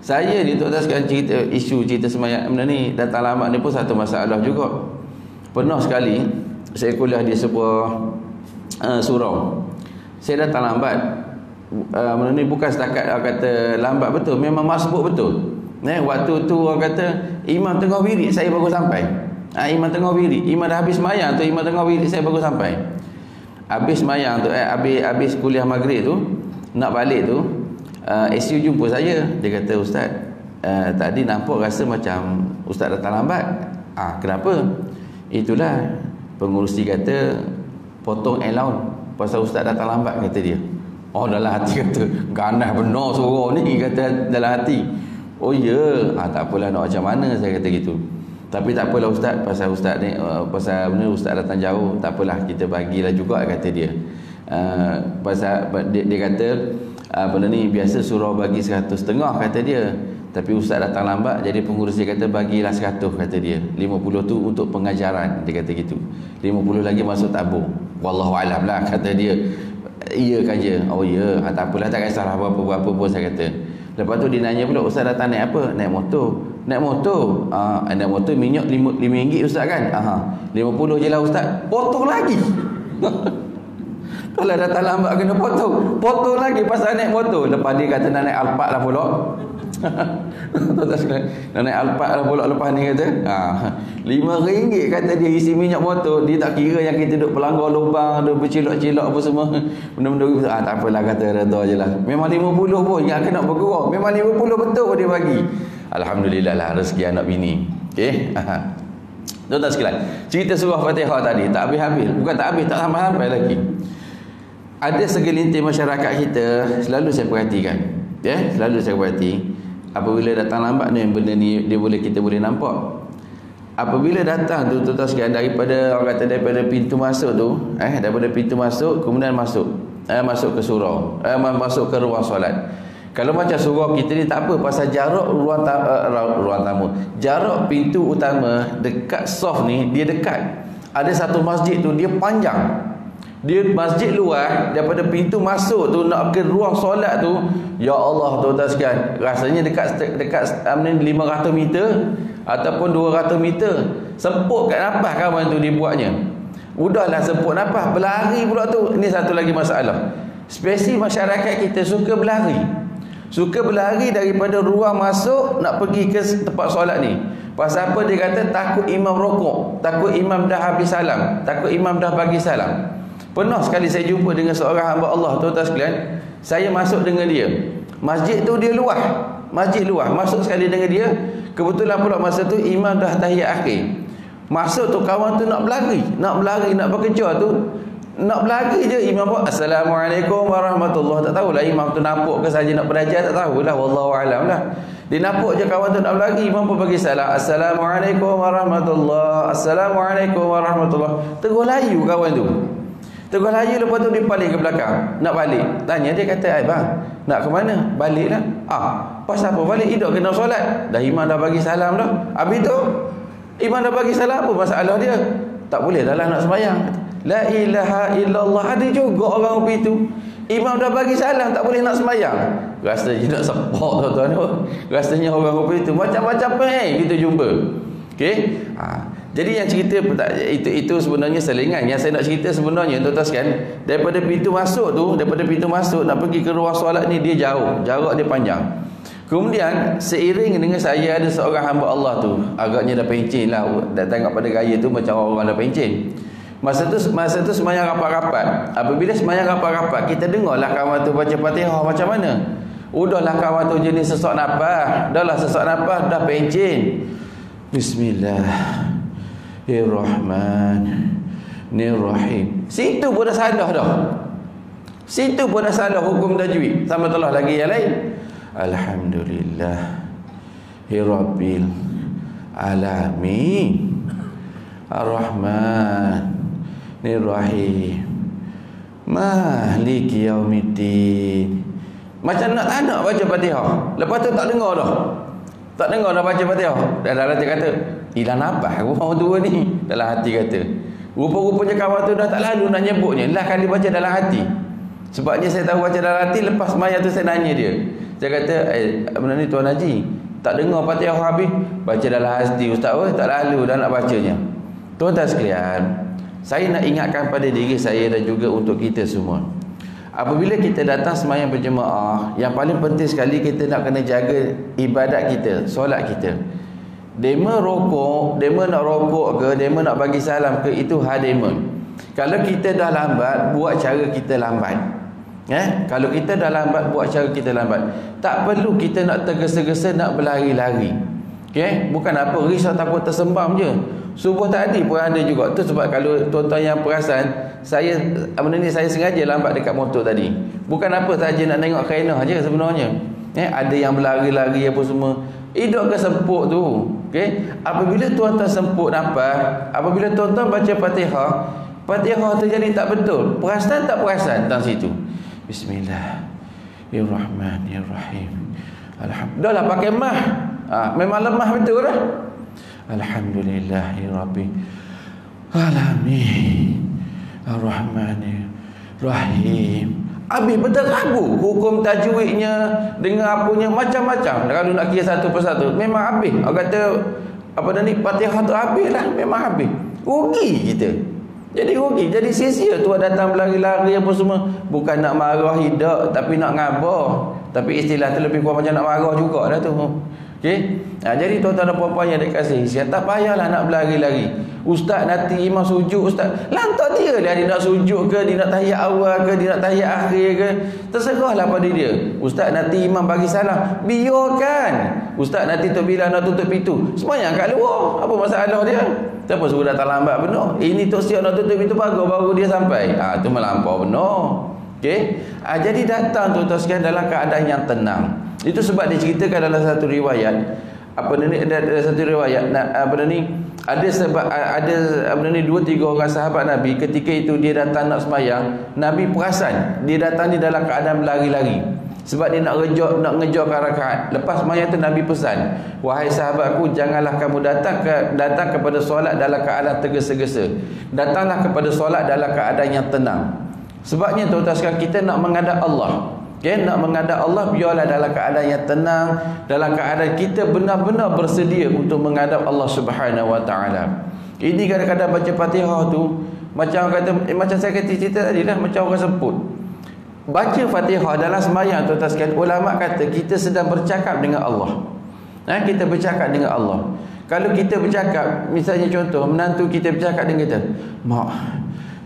Saya ni tuan-tuan sekalian cerita sembahyang benda ni, datang lambat ni pun satu masalah juga. Pernah sekali saya kuliah di sebuah surau. Saya datang lambat. Benda ni bukan setakat kata lambat betul, memang masbuk betul. Waktu tu orang kata imam tengah wirid, saya baru sampai. Imam tengah wirid, imam dah habis sembahyang tu, imam tengah wirid, saya baru sampai. Habis sembahyang tu, habis kuliah maghrib tu, nak balik tu, SU jumpa saya. Dia kata, ustaz, tadi nampak rasa macam ustaz datang lambat. Kenapa? Itulah pengurusi kata potong allowance pasal ustaz datang lambat, kata dia. Dalam hati kata, ganas benar suruh ni, kata dalam hati. Oh ya, tak apalah nak macam mana, saya kata gitu. Tapi tak apalah ustaz, pasal ustaz ni, pasal benda ustaz datang jauh, tak apalah kita bagilah juga, kata dia. Pasal dia kata biasa surau bagi 100 setengah kata dia, tapi ustaz datang lambat, jadi pengurus dia kata bagilah 100 kata dia. 50 tu untuk pengajaran, dia kata gitu. 50 lagi masuk tabung. Wallahu alam lah kata dia. Iya kan je. Oh ya, tak apalah, tak kisahlah apa-apa pun saya kata. Lepas tu dia nanya pula, ustaz datang naik apa? Naik motor. Naik motor. Naik motor minyak RM5 ustaz kan? 50 je lah ustaz. Potong lagi. Kalau datang lambat kena potong. Potong lagi pasal naik motor. Lepas dia kata nak naik Alphard lah pula. Nak naik Alphard lah pula lepas ni kata. RM5 kata dia isi minyak motor. Dia tak kira yang kita duduk pelanggar lubang, duduk bercilok-cilok apa semua. Benda-benda gitu. Tak apalah kata, redha je lah. Memang 50 pun yang kena bergerak. Memang 50 betul pun dia bagi. Alhamdulillah lah rezeki anak bini. Okey. Tuan-tuan sekalian, cerita surah Fatihah tadi tak habis-habis. Bukan tak habis, tak sampai-sampai lagi. Ada segelintir masyarakat kita, selalu saya perhatikan, selalu saya perhati, apabila datang lambat ni, benda ni kita boleh nampak. Apabila datang tu tuan-tuan sekalian, daripada orang kata daripada pintu masuk tu, daripada pintu masuk kemudian masuk ke surau, masuk ke ruang solat. Kalau macam surau kita ni tak apa, pasal jarak ruang tamu, jarak pintu utama dekat soft ni dia dekat. Ada satu masjid tu dia panjang. Dia masjid luar, daripada pintu masuk tu nak ke ruang solat tu, ya Allah tuan-tuan sekalian, rasanya dekat 500 meter ataupun 200 meter. Semput kat nafas kawan tu dibuatnya. Udahlah semput nafas, berlari pula tu. Ini satu lagi masalah. Spesies masyarakat kita suka berlari. Suka berlari daripada ruang masuk nak pergi ke tempat solat ni. Pasal apa? Dia kata takut imam rokok, takut imam dah habis salam, takut imam dah bagi salam. Pernah sekali saya jumpa dengan seorang hamba Allah, tuan-tuan sekalian. Saya masuk dengan dia. Masjid tu dia luar. Masjid luar. Masuk sekali dengan dia. Kebetulan pula masa tu imam dah tahiyat akhir. Masuk tu kawan tu nak berlari, nak berkejar tu. Nak berlari je, imam pun Assalamualaikum warahmatullahi. Tak tahulah imam tu nampak ke saja nak belajar, tak tahulah, wallahu alam lah. Dia nampak je kawan tu nak berlari, imam pun bagi salam, Assalamualaikum warahmatullahi, Assalamualaikum warahmatullahi. Terus layu kawan tu. Terus layu, lepas tu dia paling ke belakang, nak balik. Tanya dia, kata, bang, nak ke mana? Baliklah. Pasal apa balik? Hidup kena solat. Dah imam dah bagi salam dah. Habis tu imam dah bagi salam, apa masalah dia? Tak boleh dah lah nak sembahyang. La ilaha illallah. Ada juga orang upi tu, imam dah bagi salam tak boleh nak sembahyang. Rasanya nak sepak tuan-tuan. Rasanya orang upi tu macam-macam kita jumpa. Okey. Jadi yang cerita itu sebenarnya selingan. Yang saya nak cerita sebenarnya tuan-tuan sekalian, daripada pintu masuk nak pergi ke ruang solat ni dia jauh, jarak dia panjang. Kemudian seiring dengan saya ada seorang hamba Allah tu, agaknya dah pencen lah, dah tengok pada gaya tu macam orang dah pencen. Masa tu semayang rapat-rapat. Apabila semayang rapat-rapat, kita dengarlah kawan tu baca Fatihah macam mana. Udahlah kawan tu jenis sesak nafas. Dahlah sesak nafas, dah pencen. Bismillahirrahmanirrahim. Situ pun dah salah dah. Situ pun dah salah hukum tajwid. Sama telah lagi yang lain. Alhamdulillahirabbil alamin. Ar-Rahmanir-Rahim. Maliki yaumiddin. Macam tak nak baca Fatihah. Lepas tu tak dengar dah. Tak dengar dah baca Fatihah. Dalam hati kata, hilang nafas orang tua ni. Dalam hati kata. Rupa-rupanya kawan tu dah tak lalu nak nyebutnya. Lah kali baca dalam hati. Sebabnya saya tahu baca dalam hati, lepas maya tu saya nanya dia. Saya kata, benda ni Tuan Haji, tak dengar Fatihah habis, baca dalam hati ustaz, tak lalu dah nak bacanya. Tuan-tuan sekalian, saya nak ingatkan pada diri saya dan juga untuk kita semua. Apabila kita datang sembahyang berjemaah, yang paling penting sekali kita nak kena jaga ibadat kita, solat kita. Dema rokok, dema nak rokok ke, dema nak bagi salam ke, itu hal dema. Kalau kita dah lambat, buat cara kita lambat. Kalau kita dah lambat, buat cara kita lambat. Tak perlu kita nak tergesa-gesa nak berlari-lari. Bukan apa, risau takut tersembam je. Subuh tadi pun ada juga. Tu sebab kalau tuan-tuan yang perasan, saya sengaja lambat dekat motor tadi. Bukan apa saja nak tengok kerana aja sebenarnya. Ada yang berlari-lari apa semua. Hidup ke semput tu. Apabila tuan-tuan semput nafas, apabila tuan-tuan baca Fatihah tu jadi tak betul. Perasan tak perasan tentang situ. Bismillah. Rahim. Dah lah pakai mah. Memang lemah betul dah. Alhamdulillahi Rabbil Alamin Ar-Rahmanir-Rahim. Habis betul ragu hukum tajwidnya dengan apanya macam-macam. Kalau nak kira satu persatu memang habis. Orang kata apa dah ni, Fatihah tu habis lah, memang habis. Rugi kita. Jadi rugi, jadi sia-sia tu datang berlari-lari apa semua. Bukan nak marah hidak, tapi nak ngabah. Tapi istilah tu lebih kurang macam nak marah juga dah tu. Okey. Jadi tuan-tuan dan puan-puan yang dikasihi, tak payahlah nak berlari-lari. Ustaz nanti imam sujud, ustaz lantak dia nak sujud ke, dia nak tahiyat awal ke, dia nak tahiyat akhir ke, terserahlah pada dia. Ustaz nanti imam bagi salam, biarkan. Ustaz nanti tu bila nak tutup pintu, semayang kat luar, apa masalah dia? Siapa suruh datang lambat benar? Ini tok siap nak tutup pintu pagar baru dia sampai. Tu melampau benar. Okey. Jadi datang tuan-tuan sekalian dalam keadaan yang tenang. Itu sebab diceritakan dalam satu riwayat, ada satu riwayat ada sebab ada 2-3 orang sahabat Nabi, ketika itu dia datang nak sembahyang, Nabi perasan dia datang ni dalam keadaan berlari-lari sebab dia nak ngejar rakaat. Lepas sembahyang tu Nabi pesan, wahai sahabatku, janganlah kamu datang kepada solat dalam keadaan tergesa-gesa. Datanglah kepada solat dalam keadaan yang tenang. Sebabnya tuan-tuan sekalian, kita nak menghadap Allah. Nak menghadap Allah, biarlah dalam keadaan yang tenang, dalam keadaan kita benar-benar bersedia untuk menghadap Allah Subhanahu Wa Taala. Ini kadang-kadang baca Fatihah tu macam kata, macam saya kata cerita tadi lah, macam orang sebut. Baca Fatihah dalam sembahyang tuan-tuan sekalian, ulama kata kita sedang bercakap dengan Allah. Kita bercakap dengan Allah. Kalau kita bercakap, misalnya contoh menantu kita bercakap dengan kita, "Mak,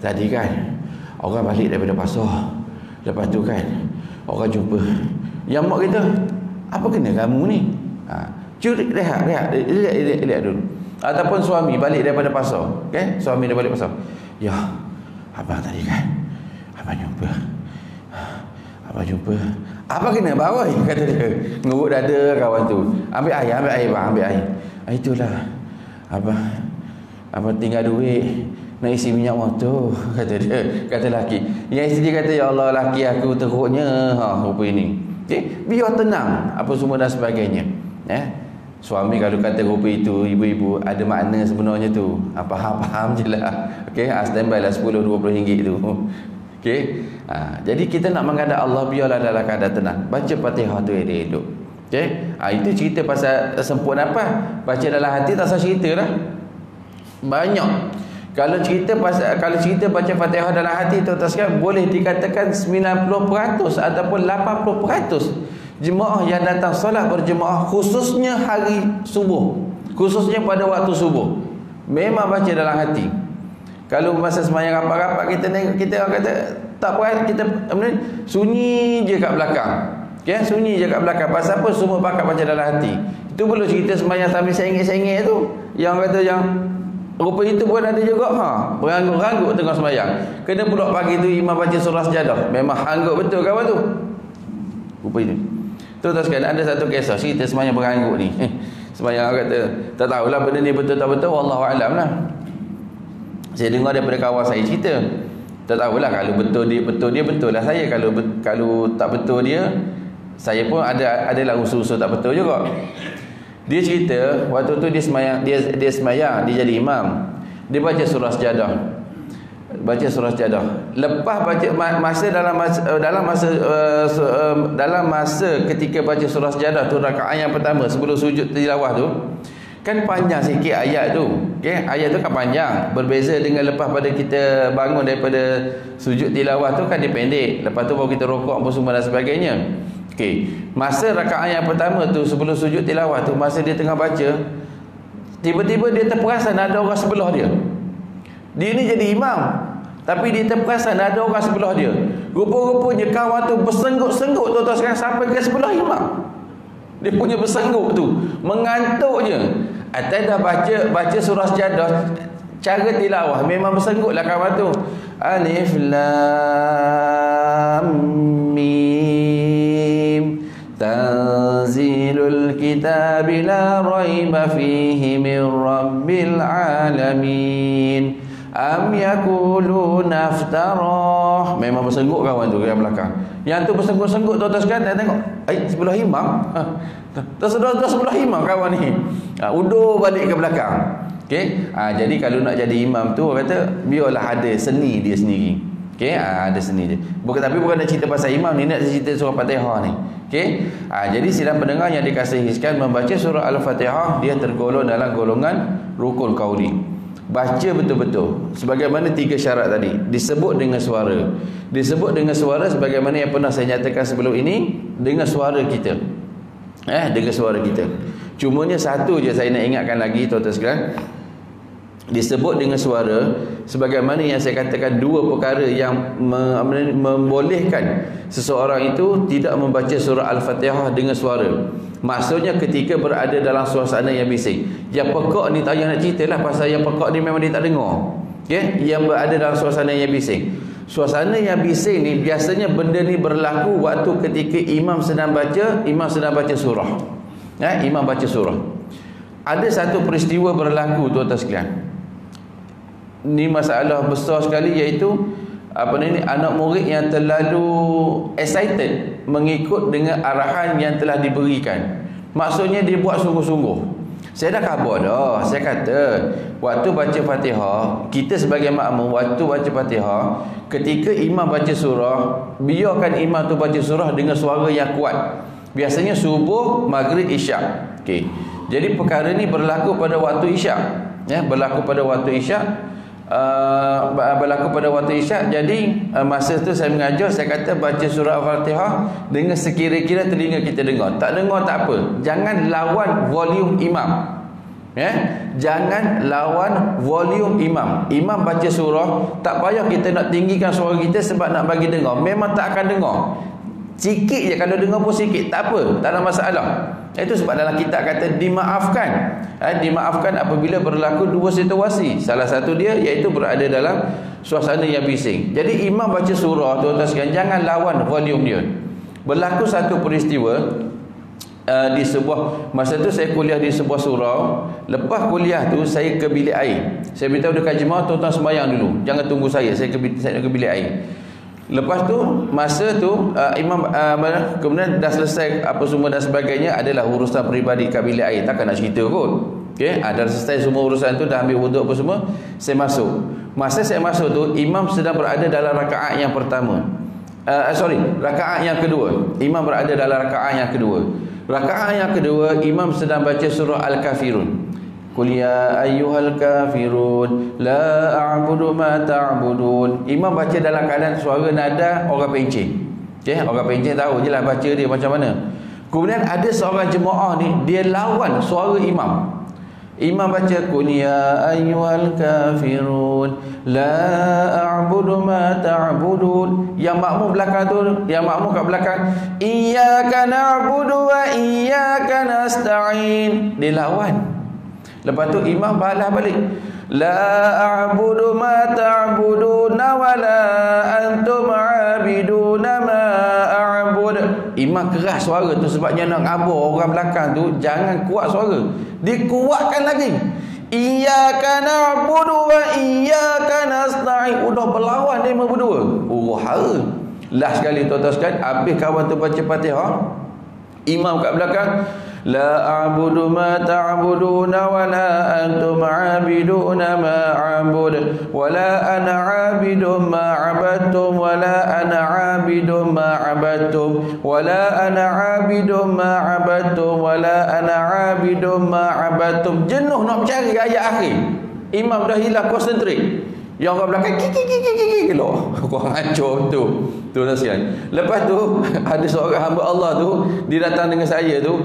tadi kan orang balik daripada pasar. Lepas tu kan orang jumpa." Yang mak kita, "Apa kena kamu ni?" Curi, rehat dulu. Ataupun suami balik daripada pasar, suami dia balik pasar, "Ya, abang tadi kan abang jumpa. Apa kena bawa?" Kata dia, ngeruk dada kawan tu. Ambil air bang, ambil air. "Itulah abang tinggal duit nak isi minyak motor," kata dia. Kata laki. Yang isteri kata, "Ya Allah, laki aku teruknya rupa ini." Biar tenang apa semua dan sebagainya. Suami kalau kata rupa itu, ibu-ibu ada makna sebenarnya tu. Faham je lah. Standby lah 10-20 ringgit tu. Jadi kita nak menghadap Allah, biarlah dalam keadaan tenang. Baca Fatihah tu elok. Itu cerita pasal semput apa? Baca dalam hati tak usah cerita lah. Banyak. Kalau cerita baca Fatihah dalam hati, tuan-tuan sekalian, boleh dikatakan 90% ataupun 80% jemaah yang datang solat berjemaah, khususnya hari subuh, khususnya pada waktu subuh, memang baca dalam hati. Kalau masa sembahyang rapat-rapat kita tengok, kita orang kata tak perasan, kita sunyi je kat belakang. Sunyi je kat belakang. Pasal apa? Semua pakat baca dalam hati. Itu belum cerita sembahyang sambil sengit-sengit tu. Yang kata yang rupa itu pun ada juga. Berangguk-rangguk tengah sembahyang. Kena pula pagi tu imam baca surah Sajadah. Memang hangguk betul kawan tu. Rupa itu. Tuan-tuan sekalian, ada satu kisah cerita sembahyang berangguk ni. Sembahyang kata, tak tahulah benda ni betul tak betul, wallahu a'lam lah. Saya dengar daripada kawan saya cerita. Tak tahulah, kalau betul dia betul lah saya. Kalau tak betul dia, saya pun adalah unsur-unsur tak betul juga. Dia cerita waktu tu dia sembahyang, dia jadi imam. Dia baca surah Sajadah. Lepas baca dalam masa ketika baca surah Sajadah tu, rakaat yang pertama sebelum sujud tilawah tu, kan panjang sikit ayat tu. Ayat tu kan panjang. Berbeza dengan lepas pada kita bangun daripada sujud tilawah tu kan dia pendek. Lepas tu baru kita rokok apa semua dan sebagainya. Masa rakaat yang pertama tu sebelum sujud tilawah tu, masa dia tengah baca, tiba-tiba dia terperasan ada orang sebelah dia. Dia ni jadi imam, tapi dia terperasan ada orang sebelah dia. Rupa-rupanya kawan tu bersengguk-sengguk tuan-tuan sekarang sampai ke sebelah imam. Dia punya bersengguk tu, mengantuknya. Atas dah baca surah Sajadah, cara tilawah memang bersengguklah kawan tu. Alif Lam Mim Tanzilul Kitabi la raiba fihi min Rabbil Alamin Am yakuluna iftarah. Memang bersengguk kawan tu yang belakang. Yang tu bersengguk-sengguk tu atas kan, tengok. Sebelah imam. Sebelah imam kawan ni. Udur balik ke belakang. Okey. Jadi kalau nak jadi imam tu kata biarlah ada seni dia sendiri. Okey, ada seni dia. Tapi bukan nak cerita pasal imam ni, nak cerita surah Fatihah ni. Okey. Jadi sidang pendengar yang dikasihi sekalian, membaca surah Al-Fatihah dia tergolong dalam golongan rukun qauli. Baca betul-betul sebagaimana 3 syarat tadi, disebut dengan suara. Disebut dengan suara sebagaimana yang pernah saya nyatakan sebelum ini, dengan suara kita. Dengan suara kita. Cumanya satu je saya nak ingatkan lagi tuan-tuan sekalian. Disebut dengan suara sebagaimana yang saya katakan, 2 perkara yang membolehkan seseorang itu tidak membaca surah Al-Fatihah dengan suara. Maksudnya ketika berada dalam suasana yang bising. Yang pekak ni tak payah nak cerita lah, pasal yang pekak ni memang dia tak dengar. Okay? Yang berada dalam suasana yang bising. Suasana yang bising ni biasanya benda ni berlaku waktu ketika imam sedang baca surah. Imam baca surah. Ada satu peristiwa berlaku tuan-tuan sekalian. Ni masalah besar sekali, iaitu anak murid yang terlalu excited mengikut dengan arahan yang telah diberikan. Maksudnya dia buat sungguh-sungguh. Saya dah khabar dah. Saya kata waktu baca Fatihah, kita sebagai makmum waktu baca Fatihah, ketika imam baca surah, biarkan imam tu baca surah dengan suara yang kuat. Biasanya subuh, maghrib, isyak. Okey. Jadi perkara ni berlaku pada waktu isyak. Berlaku pada waktu isyak. Jadi masa tu saya mengajar, saya kata baca surah Al-Fatihah dengan sekira-kira telinga kita dengar. Tak dengar tak apa, jangan lawan volume imam. Jangan lawan volume imam. Imam baca surah, tak payah kita nak tinggikan suara kita sebab nak bagi dengar, memang tak akan dengar. Sikit je, kalau dengar pun sikit, tak apa, tak ada masalah. Itu sebab dalam kitab kata dimaafkan. Dimaafkan apabila berlaku 2 situasi. Salah satu dia iaitu berada dalam suasana yang bising. Jadi imam baca surah, tuan-tuan sekalian, jangan lawan volume dia. Berlaku satu peristiwa di sebuah, masa tu saya kuliah di sebuah surau. Lepas kuliah tu saya ke bilik air. Saya beritahu dekat jemaah, tuan-tuan sembahyang dulu, jangan tunggu saya nak ke bilik air. Lepas tu masa tu imam kemudian dah selesai apa semua dan sebagainya, adalah urusan peribadi kat bilik air, takkan nak cerita kot. Okey, dah selesai semua urusan tu, dah ambil wuduk apa semua, saya masuk. Masa saya masuk tu imam sedang berada dalam rakaat yang pertama. Rakaat yang kedua. Imam berada dalam rakaat yang kedua. Rakaat yang kedua imam sedang baca surah Al-Kafirun. Qul ya ayyuhal kafirun la a'budu ma ta'budun. Imam baca dalam keadaan suara nada orang pencen. Okey, orang pencen tahu je lah baca dia macam mana. Kemudian ada seorang jemaah ni, dia lawan suara imam. Imam baca qul ya ayyuhal kafirun la a'budu ma ta'budun. Yang makmum belakang tu, yang makmum kat belakang, iyyaka na'budu wa iyyaka nasta'in. Dia lawan. Lepas tu imam balas balik, la a'budu ma ta'buduna wa la antum 'abiduna ma a'bud. Imam keras suara tu sebabnya nak ngabur orang belakang tu jangan kuat suara. Dikuatkan lagi, iyyaka na'budu wa iyyaka nasta'in. Udah berlawan dia berdua. Hara. Last sekali tuan-tuan sekalian, habis kawan tu baca Fatihah, imam kat belakang, la a'budu ma ta'buduna wa la antum 'abiduna ma a'bud wa la ana 'abidun ma 'abadtum wa la ana 'abidun ma 'abadtum wa la ana 'abidun ma 'abadtum wa la ana 'abidun ma 'abadtum. Jenuh nak mencari ayat akhir, imam dah hilang konsentrate. Yang orang belakang kiki gelok. Kau hancur tu. Tu nasihat. Lepas tu ada seorang hamba Allah tu, dia datang dengan saya tu.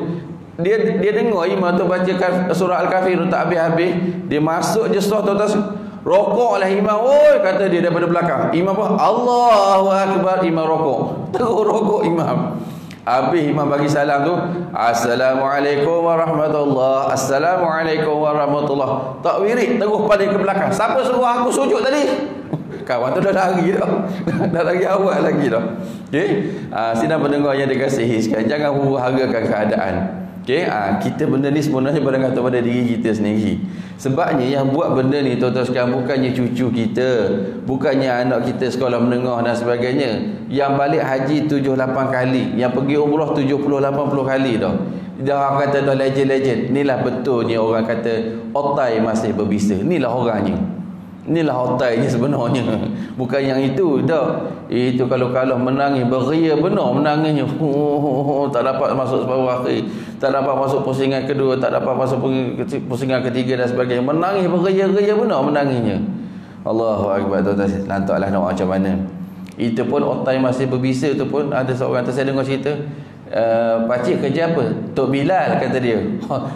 Dia dengar imam tu bacakan surah Al-Kafirun tak habis-habis, dia masuk je sah tu atas, rokoklah imam. Oi, kata dia daripada belakang. Imam apa? Allahu Akbar, imam rokok. Terus rokok imam. Habis imam bagi salam tu, Assalamualaikum warahmatullahi, Assalamualaikum warahmatullahi. Tak wirid, terus balik ke belakang. Siapa suruh aku sujud tadi? Kawan tu dah lari dah. Dah lari awal lagi dah. Okey. Sidang pendengar yang dikasihi sekalian, jangan huru-harakan keadaan. Okey, kita benda ni sebenarnya bergantung pada diri kita sendiri. Sebabnya yang buat benda ni tuan-tuan sekalian bukannya cucu kita, bukannya anak kita sekolah menengah dan sebagainya. Yang balik haji 7-8 kali, yang pergi umrah 70-80 kali dah. Dah orang kata dah legend-legend. Inilah betulnya orang kata otai masih berbisa. Inilah orangnya. Inilah otainya sebenarnya. Bukan yang itu dah. Itu kalau menangis beria benar menangisnya. Tak dapat masuk separuh akhir, tak dapat masuk pusingan kedua, tak dapat masuk pusingan ketiga dan sebagainya. Menangis beria-ria benar menangisnya. Allahu akbar. Tuan-tuan, lantaklah nak macam mana. Itu pun otai masih berbisa tu pun ada seorang saya dengar cerita. Pakcik kerja apa? Tok Bilal, kata dia.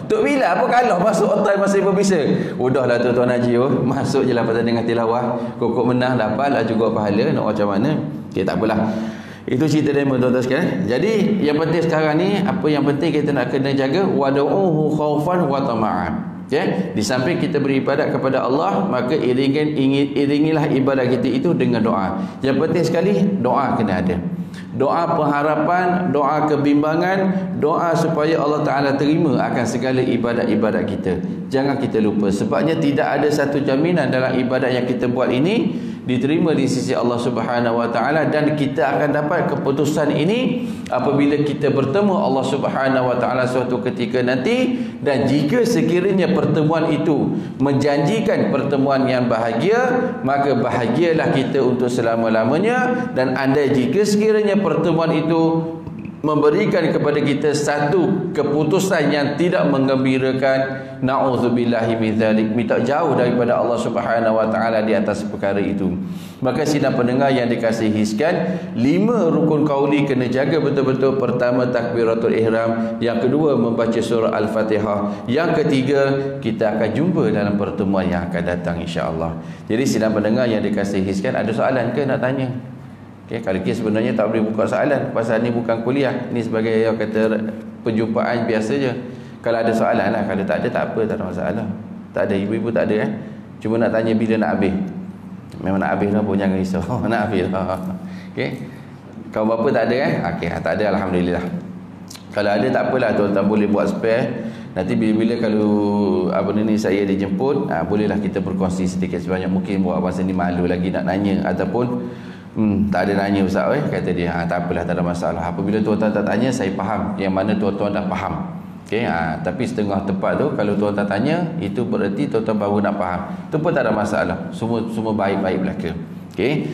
Tok Bilal apa kalah masuk otai masih berbisa? Udahlah tuan-tuan haji, masuk je lah pasal dengan tilawah. Kokok menang dapat lah juga pahala. Nak macam mana? Okay, tak apalah. Itu cerita demo tuan-tuan sekalian. Jadi yang penting sekarang ni, apa yang penting kita nak kena jaga, wad'uhu khaufan wa tama'an. Okay? Di samping kita beribadat kepada Allah, maka iringilah ibadat kita itu dengan doa. Yang penting sekali, doa kena ada. Doa pengharapan, doa kebimbangan, doa supaya Allah Ta'ala terima akan segala ibadat-ibadat kita. Jangan kita lupa. Sebabnya tidak ada satu jaminan dalam ibadat yang kita buat ini diterima di sisi Allah Subhanahu Wa Ta'ala, dan kita akan dapat keputusan ini apabila kita bertemu Allah Subhanahu Wa Ta'ala suatu ketika nanti. Dan jika sekiranya pertemuan itu menjanjikan pertemuan yang bahagia, maka bahagialah kita untuk selama-lamanya. Dan andai jika sekiranya pertemuan itu memberikan kepada kita satu keputusan yang tidak menggembirakan, na'udzubillahi min dzalik, minta jauh daripada Allah Subhanahu Wa Ta'ala di atas perkara itu. Maka sidang pendengar yang dikasihi sekalian, 5 rukun qauli kena jaga betul-betul. Pertama, takbiratul ihram. Yang kedua, membaca surah Al-Fatihah. Yang ketiga, kita akan jumpa dalam pertemuan yang akan datang, insya-Allah. Jadi sidang pendengar yang dikasihi sekalian, ada soalan ke nak tanya? Okay, kalau kita sebenarnya tak boleh buka soalan, pasal ni bukan kuliah, ni sebagai yang kata perjumpaan biasa je. Kalau ada soalan lah, kalau tak ada tak apa, tak ada masalah. Tak ada, ibu-ibu tak ada cuma nak tanya bila nak habis. Memang nak habis lah pun, jangan risau. Nak habis lah. Okay, kawan bapa tak ada okay, tak ada, alhamdulillah. Kalau ada tak apalah, tuan-tuan boleh buat spare. Nanti bila-bila kalau ni saya dijemput, bolehlah kita berkongsi sedikit sebanyak mungkin. Buat masa ni malu lagi nak nanya, ataupun tak ada nanya Ustaz, kata dia. Tak apalah, tak ada masalah. Apabila tuan-tuan tak tanya, saya faham yang mana tuan-tuan dah faham. Okay, tapi setengah tepat tu kalau tuan-tuan tanya, itu berarti tuan-tuan baru nak faham. Itu pun tak ada masalah. Semua baik-baik belaka. Okay.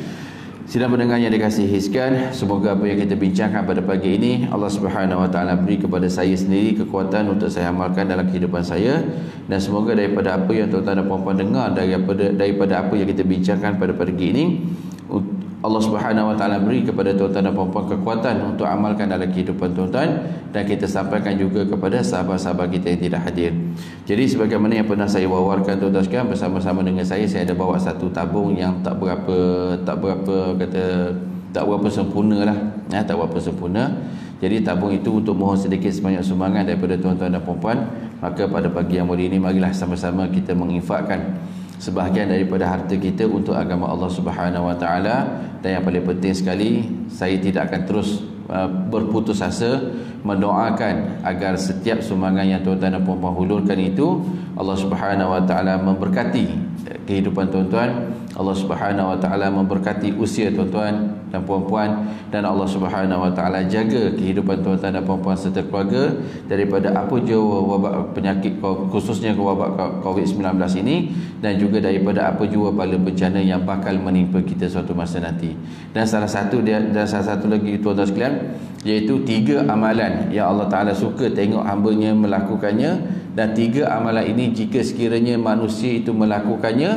Sidang pendengar yang dikasihi sekalian, semoga apa yang kita bincangkan pada pagi ini Allah Subhanahu Wa Ta'ala beri kepada saya sendiri kekuatan untuk saya amalkan dalam kehidupan saya. Dan semoga daripada apa yang tuan-tuan dan puan-puan dengar, daripada apa yang kita bincangkan pada pagi ini, Allah Subhanahu Wa Ta'ala beri kepada tuan-tuan dan puan-puan kekuatan untuk amalkan dalam kehidupan tuan-tuan, dan kita sampaikan juga kepada sahabat-sahabat kita yang tidak hadir. Jadi sebagaimana yang pernah saya wawarkan tuan-tuan sekalian, bersama-sama dengan saya ada bawa satu tabung yang tak berapa sempurna lah, tak berapa sempurna. Jadi tabung itu untuk mohon sedikit sebanyak sumbangan daripada tuan-tuan dan puan-puan. Maka pada pagi yang mulia ini, marilah sama-sama kita menginfakkan sebahagian daripada harta kita untuk agama Allah Subhanahu Wa Ta'ala. Dan yang paling penting sekali, saya tidak akan terus berputus asa mendoakan agar setiap sumbangan yang tuan-tuan dan puan-puan hulurkan itu Allah Subhanahu Wa Ta'ala memberkati kehidupan tuan-tuan, Allah Subhanahu Wa Ta'ala memberkati usia tuan-tuan dan puan-puan, dan Allah Subhanahu Wa Ta'ala jaga kehidupan tuan-tuan dan puan-puan serta keluarga daripada apa jua wabak penyakit, khususnya wabak COVID-19 ini, dan juga daripada apa jua bala bencana yang bakal menimpa kita suatu masa nanti. Dan salah satu lagi tuan-tuan sekalian, iaitu 3 amalan yang Allah Ta'ala suka tengok hamba-Nya melakukannya. Dan 3 amalan ini jika sekiranya manusia itu melakukannya,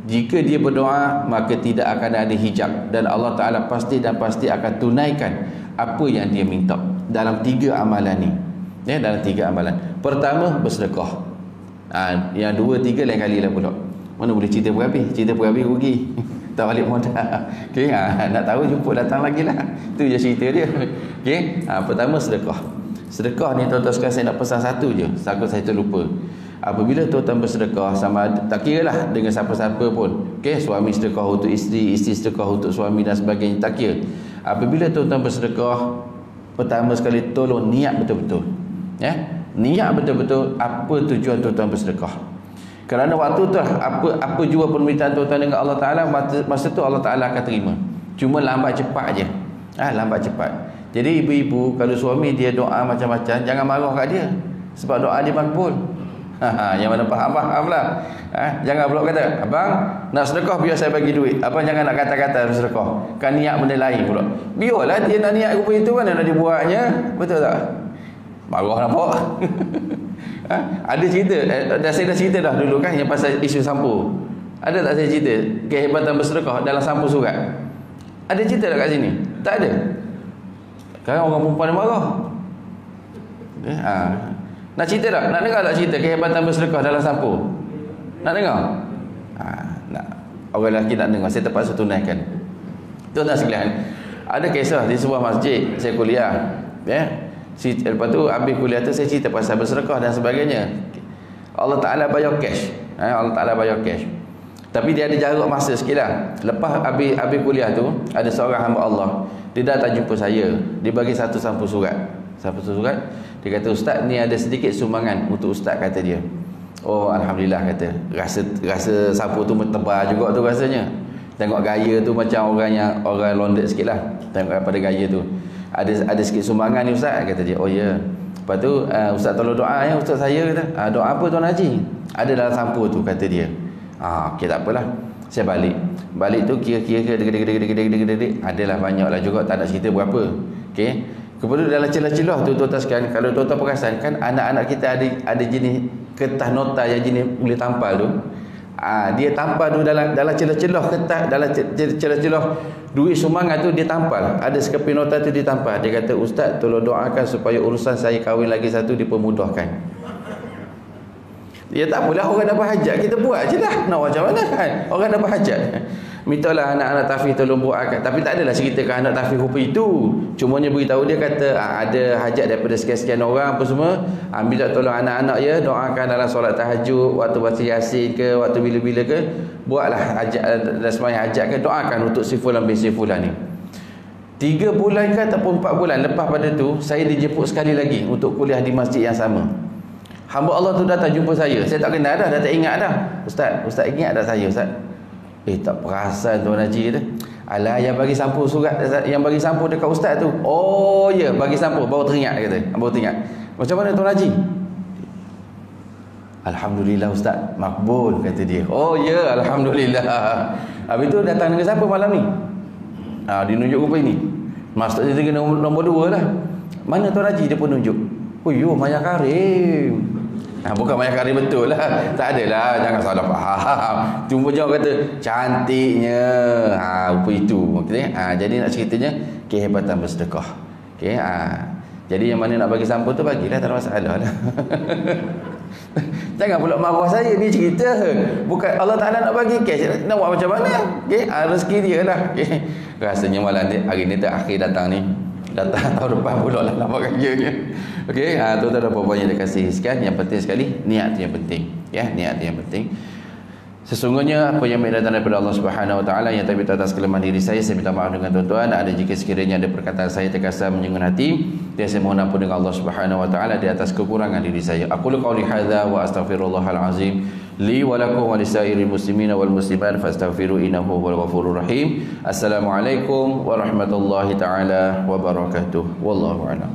jika dia berdoa, maka tidak akan ada hijab, dan Allah Ta'ala pasti akan tunaikan apa yang dia minta dalam 3 amalan ni. Dalam 3 amalan. Pertama, bersedekah. Yang 2, 3 lain kali lah pula. Mana boleh cerita berhabis? Cerita berhabis rugi. Tak balik modal. Okay, nak tahu jumpa datang lagi lah. Itu je cerita dia. Okay, pertama sedekah. Sedekah ni tuan-tuan sekalian, saya nak pesan satu je, takut saya terlupa. Apabila tuan-tuan bersedekah, sama tak kira lah dengan siapa-siapa pun. Okay, suami sedekah untuk isteri, isteri sedekah untuk suami dan sebagainya, tak kira. Apabila tuan-tuan bersedekah, pertama sekali tolong niat betul-betul. Niat betul-betul apa tujuan tuan-tuan bersedekah. Kerana waktu tu apa jua permintaan tuan-tuan dengan Allah Ta'ala, masa tu Allah Ta'ala akan terima. Cuma lambat cepat je. Lambat cepat. Jadi ibu-ibu kalau suami dia doa macam-macam, jangan marah kat dia. Sebab doa dia makbul. Yang mana faham lah. Jangan pula kata, abang nak sedekah biar saya bagi duit. Abang jangan nak kata-kata sedekah. Kan niat benda lain pula. Biarlah dia nak niat rupa itu, mana nak dibuatnya. Betul tak? Marah nampak. Ada cerita, saya dah cerita dah dulu kan yang pasal isu sampo. Ada tak saya cerita kehebatan bersedekah dalam sampo surat? Ada cerita tak kat sini? Tak ada. Sekarang orang perempuan marah. Nak cerita tak? Nak dengar tak cerita kehebatan bersedekah dalam sampo? Nak dengar? Nak. Orang lelaki nak dengar, saya terpaksa tunaikan. Tuan-tuan sekalian, ada kisah di sebuah masjid saya kuliah, lepas tu habis kuliah tu saya cerita pasal bersedekah dan sebagainya. Allah Ta'ala bayar cash. Allah Ta'ala bayar cash. Tapi dia ada jarak masa sikit lah. Lepas habis kuliah tu, ada seorang hamba Allah, dia datang jumpa saya. Dia bagi satu sampul surat. Dia kata, ustaz ni ada sedikit sumbangan untuk ustaz, kata dia. Oh alhamdulillah, kata. Rasa sampul tu tebal juga tu rasanya. Tengok gaya tu macam orang London sikit lah. Tengok pada gaya tu. Ada sikit sumbangan ni ustaz, kata dia. Oh ya. Lepas tu ustaz tolong doa ya ustaz saya, kata. Doa apa tuan haji? Ada dalam sampul tu, kata dia. Okey, tak apalah. Saya balik tu kira-kira adalah banyaklah juga, tak nak cerita berapa. Okey. Kemudian dalam celah-celah tu tuan-tuan sekalian, kalau tuan-tuan perasan kan anak-anak kita ada jenis kertas nota yang jenis boleh tampal tu. Dia tampal tu dalam celah-celah kertas, dalam celah-celah duit sumbangan tu dia tampal. Ada sekeping nota tu dia tampal. Dia kata, ustaz tolong doakan supaya urusan saya kahwin lagi satu dipermudahkan. Ya tak apalah, orang dapat hajat kita buat je lah. Nak macam mana kan? Orang dapat hajat. Mintalah anak-anak tahfiz tolong buatkan. Tapi tak adalah ceritakan anak tahfiz rupa itu. Cumanya beritahu dia, kata ada hajat daripada sekian-sekian orang apa semua. Minta tolong anak-anak ya, doakan dalam solat tahajud, waktu baca yasin ke, waktu bila-bila ke. Buatlah hajat dan sembahyang hajat ke, doakan untuk si fulan bin si fulan ni. 3 bulan ke ataupun 4 bulan lepas pada tu, saya dijemput sekali lagi untuk kuliah di masjid yang sama. Hamba Allah tu datang jumpa saya. Saya tak kenal dah tak ingat dah. Ustaz ingat tak saya, ustaz? Tak perasan tuan haji kata. Alah, yang bagi sampul surat, yang bagi sampul dekat ustaz tu. Oh ya, bagi sampul, baru teringat, kata. Baru teringat. Macam mana tuan haji? Alhamdulillah ustaz, makbul, kata dia. Oh ya, alhamdulillah. Habis tu datang dengan siapa malam ni? Dia nunjuk rupa ini. Maksudnya dia kena nombor 2 lah. Mana tuan haji? Dia pun nunjuk. Oh yo, Maya Karim. Bukan Maya Karim betul lah. Tak adalah, jangan salah faham. Cuma jawab kata cantiknya. Apa itu? Okay? Jadi nak ceritanya kehebatan bersedekah. Okay? Jadi yang mana nak bagi sampul tu bagilah, tak ada masalah lah. Jangan pula marah saya, ni cerita. Bukan Allah Ta'ala nak bagi cash. Nak buat macam mana? Okay? Rezeki dia lah. Okay? Rasanya malam ni, hari ni terakhir datang ni. Datang tahun depan pula lah nampak kerjanya. Okey, tuan-tuan dan puan-puan yang dikasihi sekalian, yang penting sekali niat tu yang penting, ya, niat tu yang penting. Sesungguhnya apa yang datang daripada Allah Subhanahu Wa Taala yang terdapat atas kelemahan diri saya minta maaf dengan tuan-tuan. Ada jika sekiranya ada perkataan saya terkasar menyinggung hati, saya mohon ampun dengan Allah Subhanahu Wa Taala di atas kekurangan diri saya. Aqulu qauli hadza wa astaghfirullahal azim li wa lakum wa lisairil muslimina wal muslimat fastaghfiru innahu huwal ghafurur rahim. Assalamualaikum warahmatullahi taala wabarakatuh. Wallahu a'lam.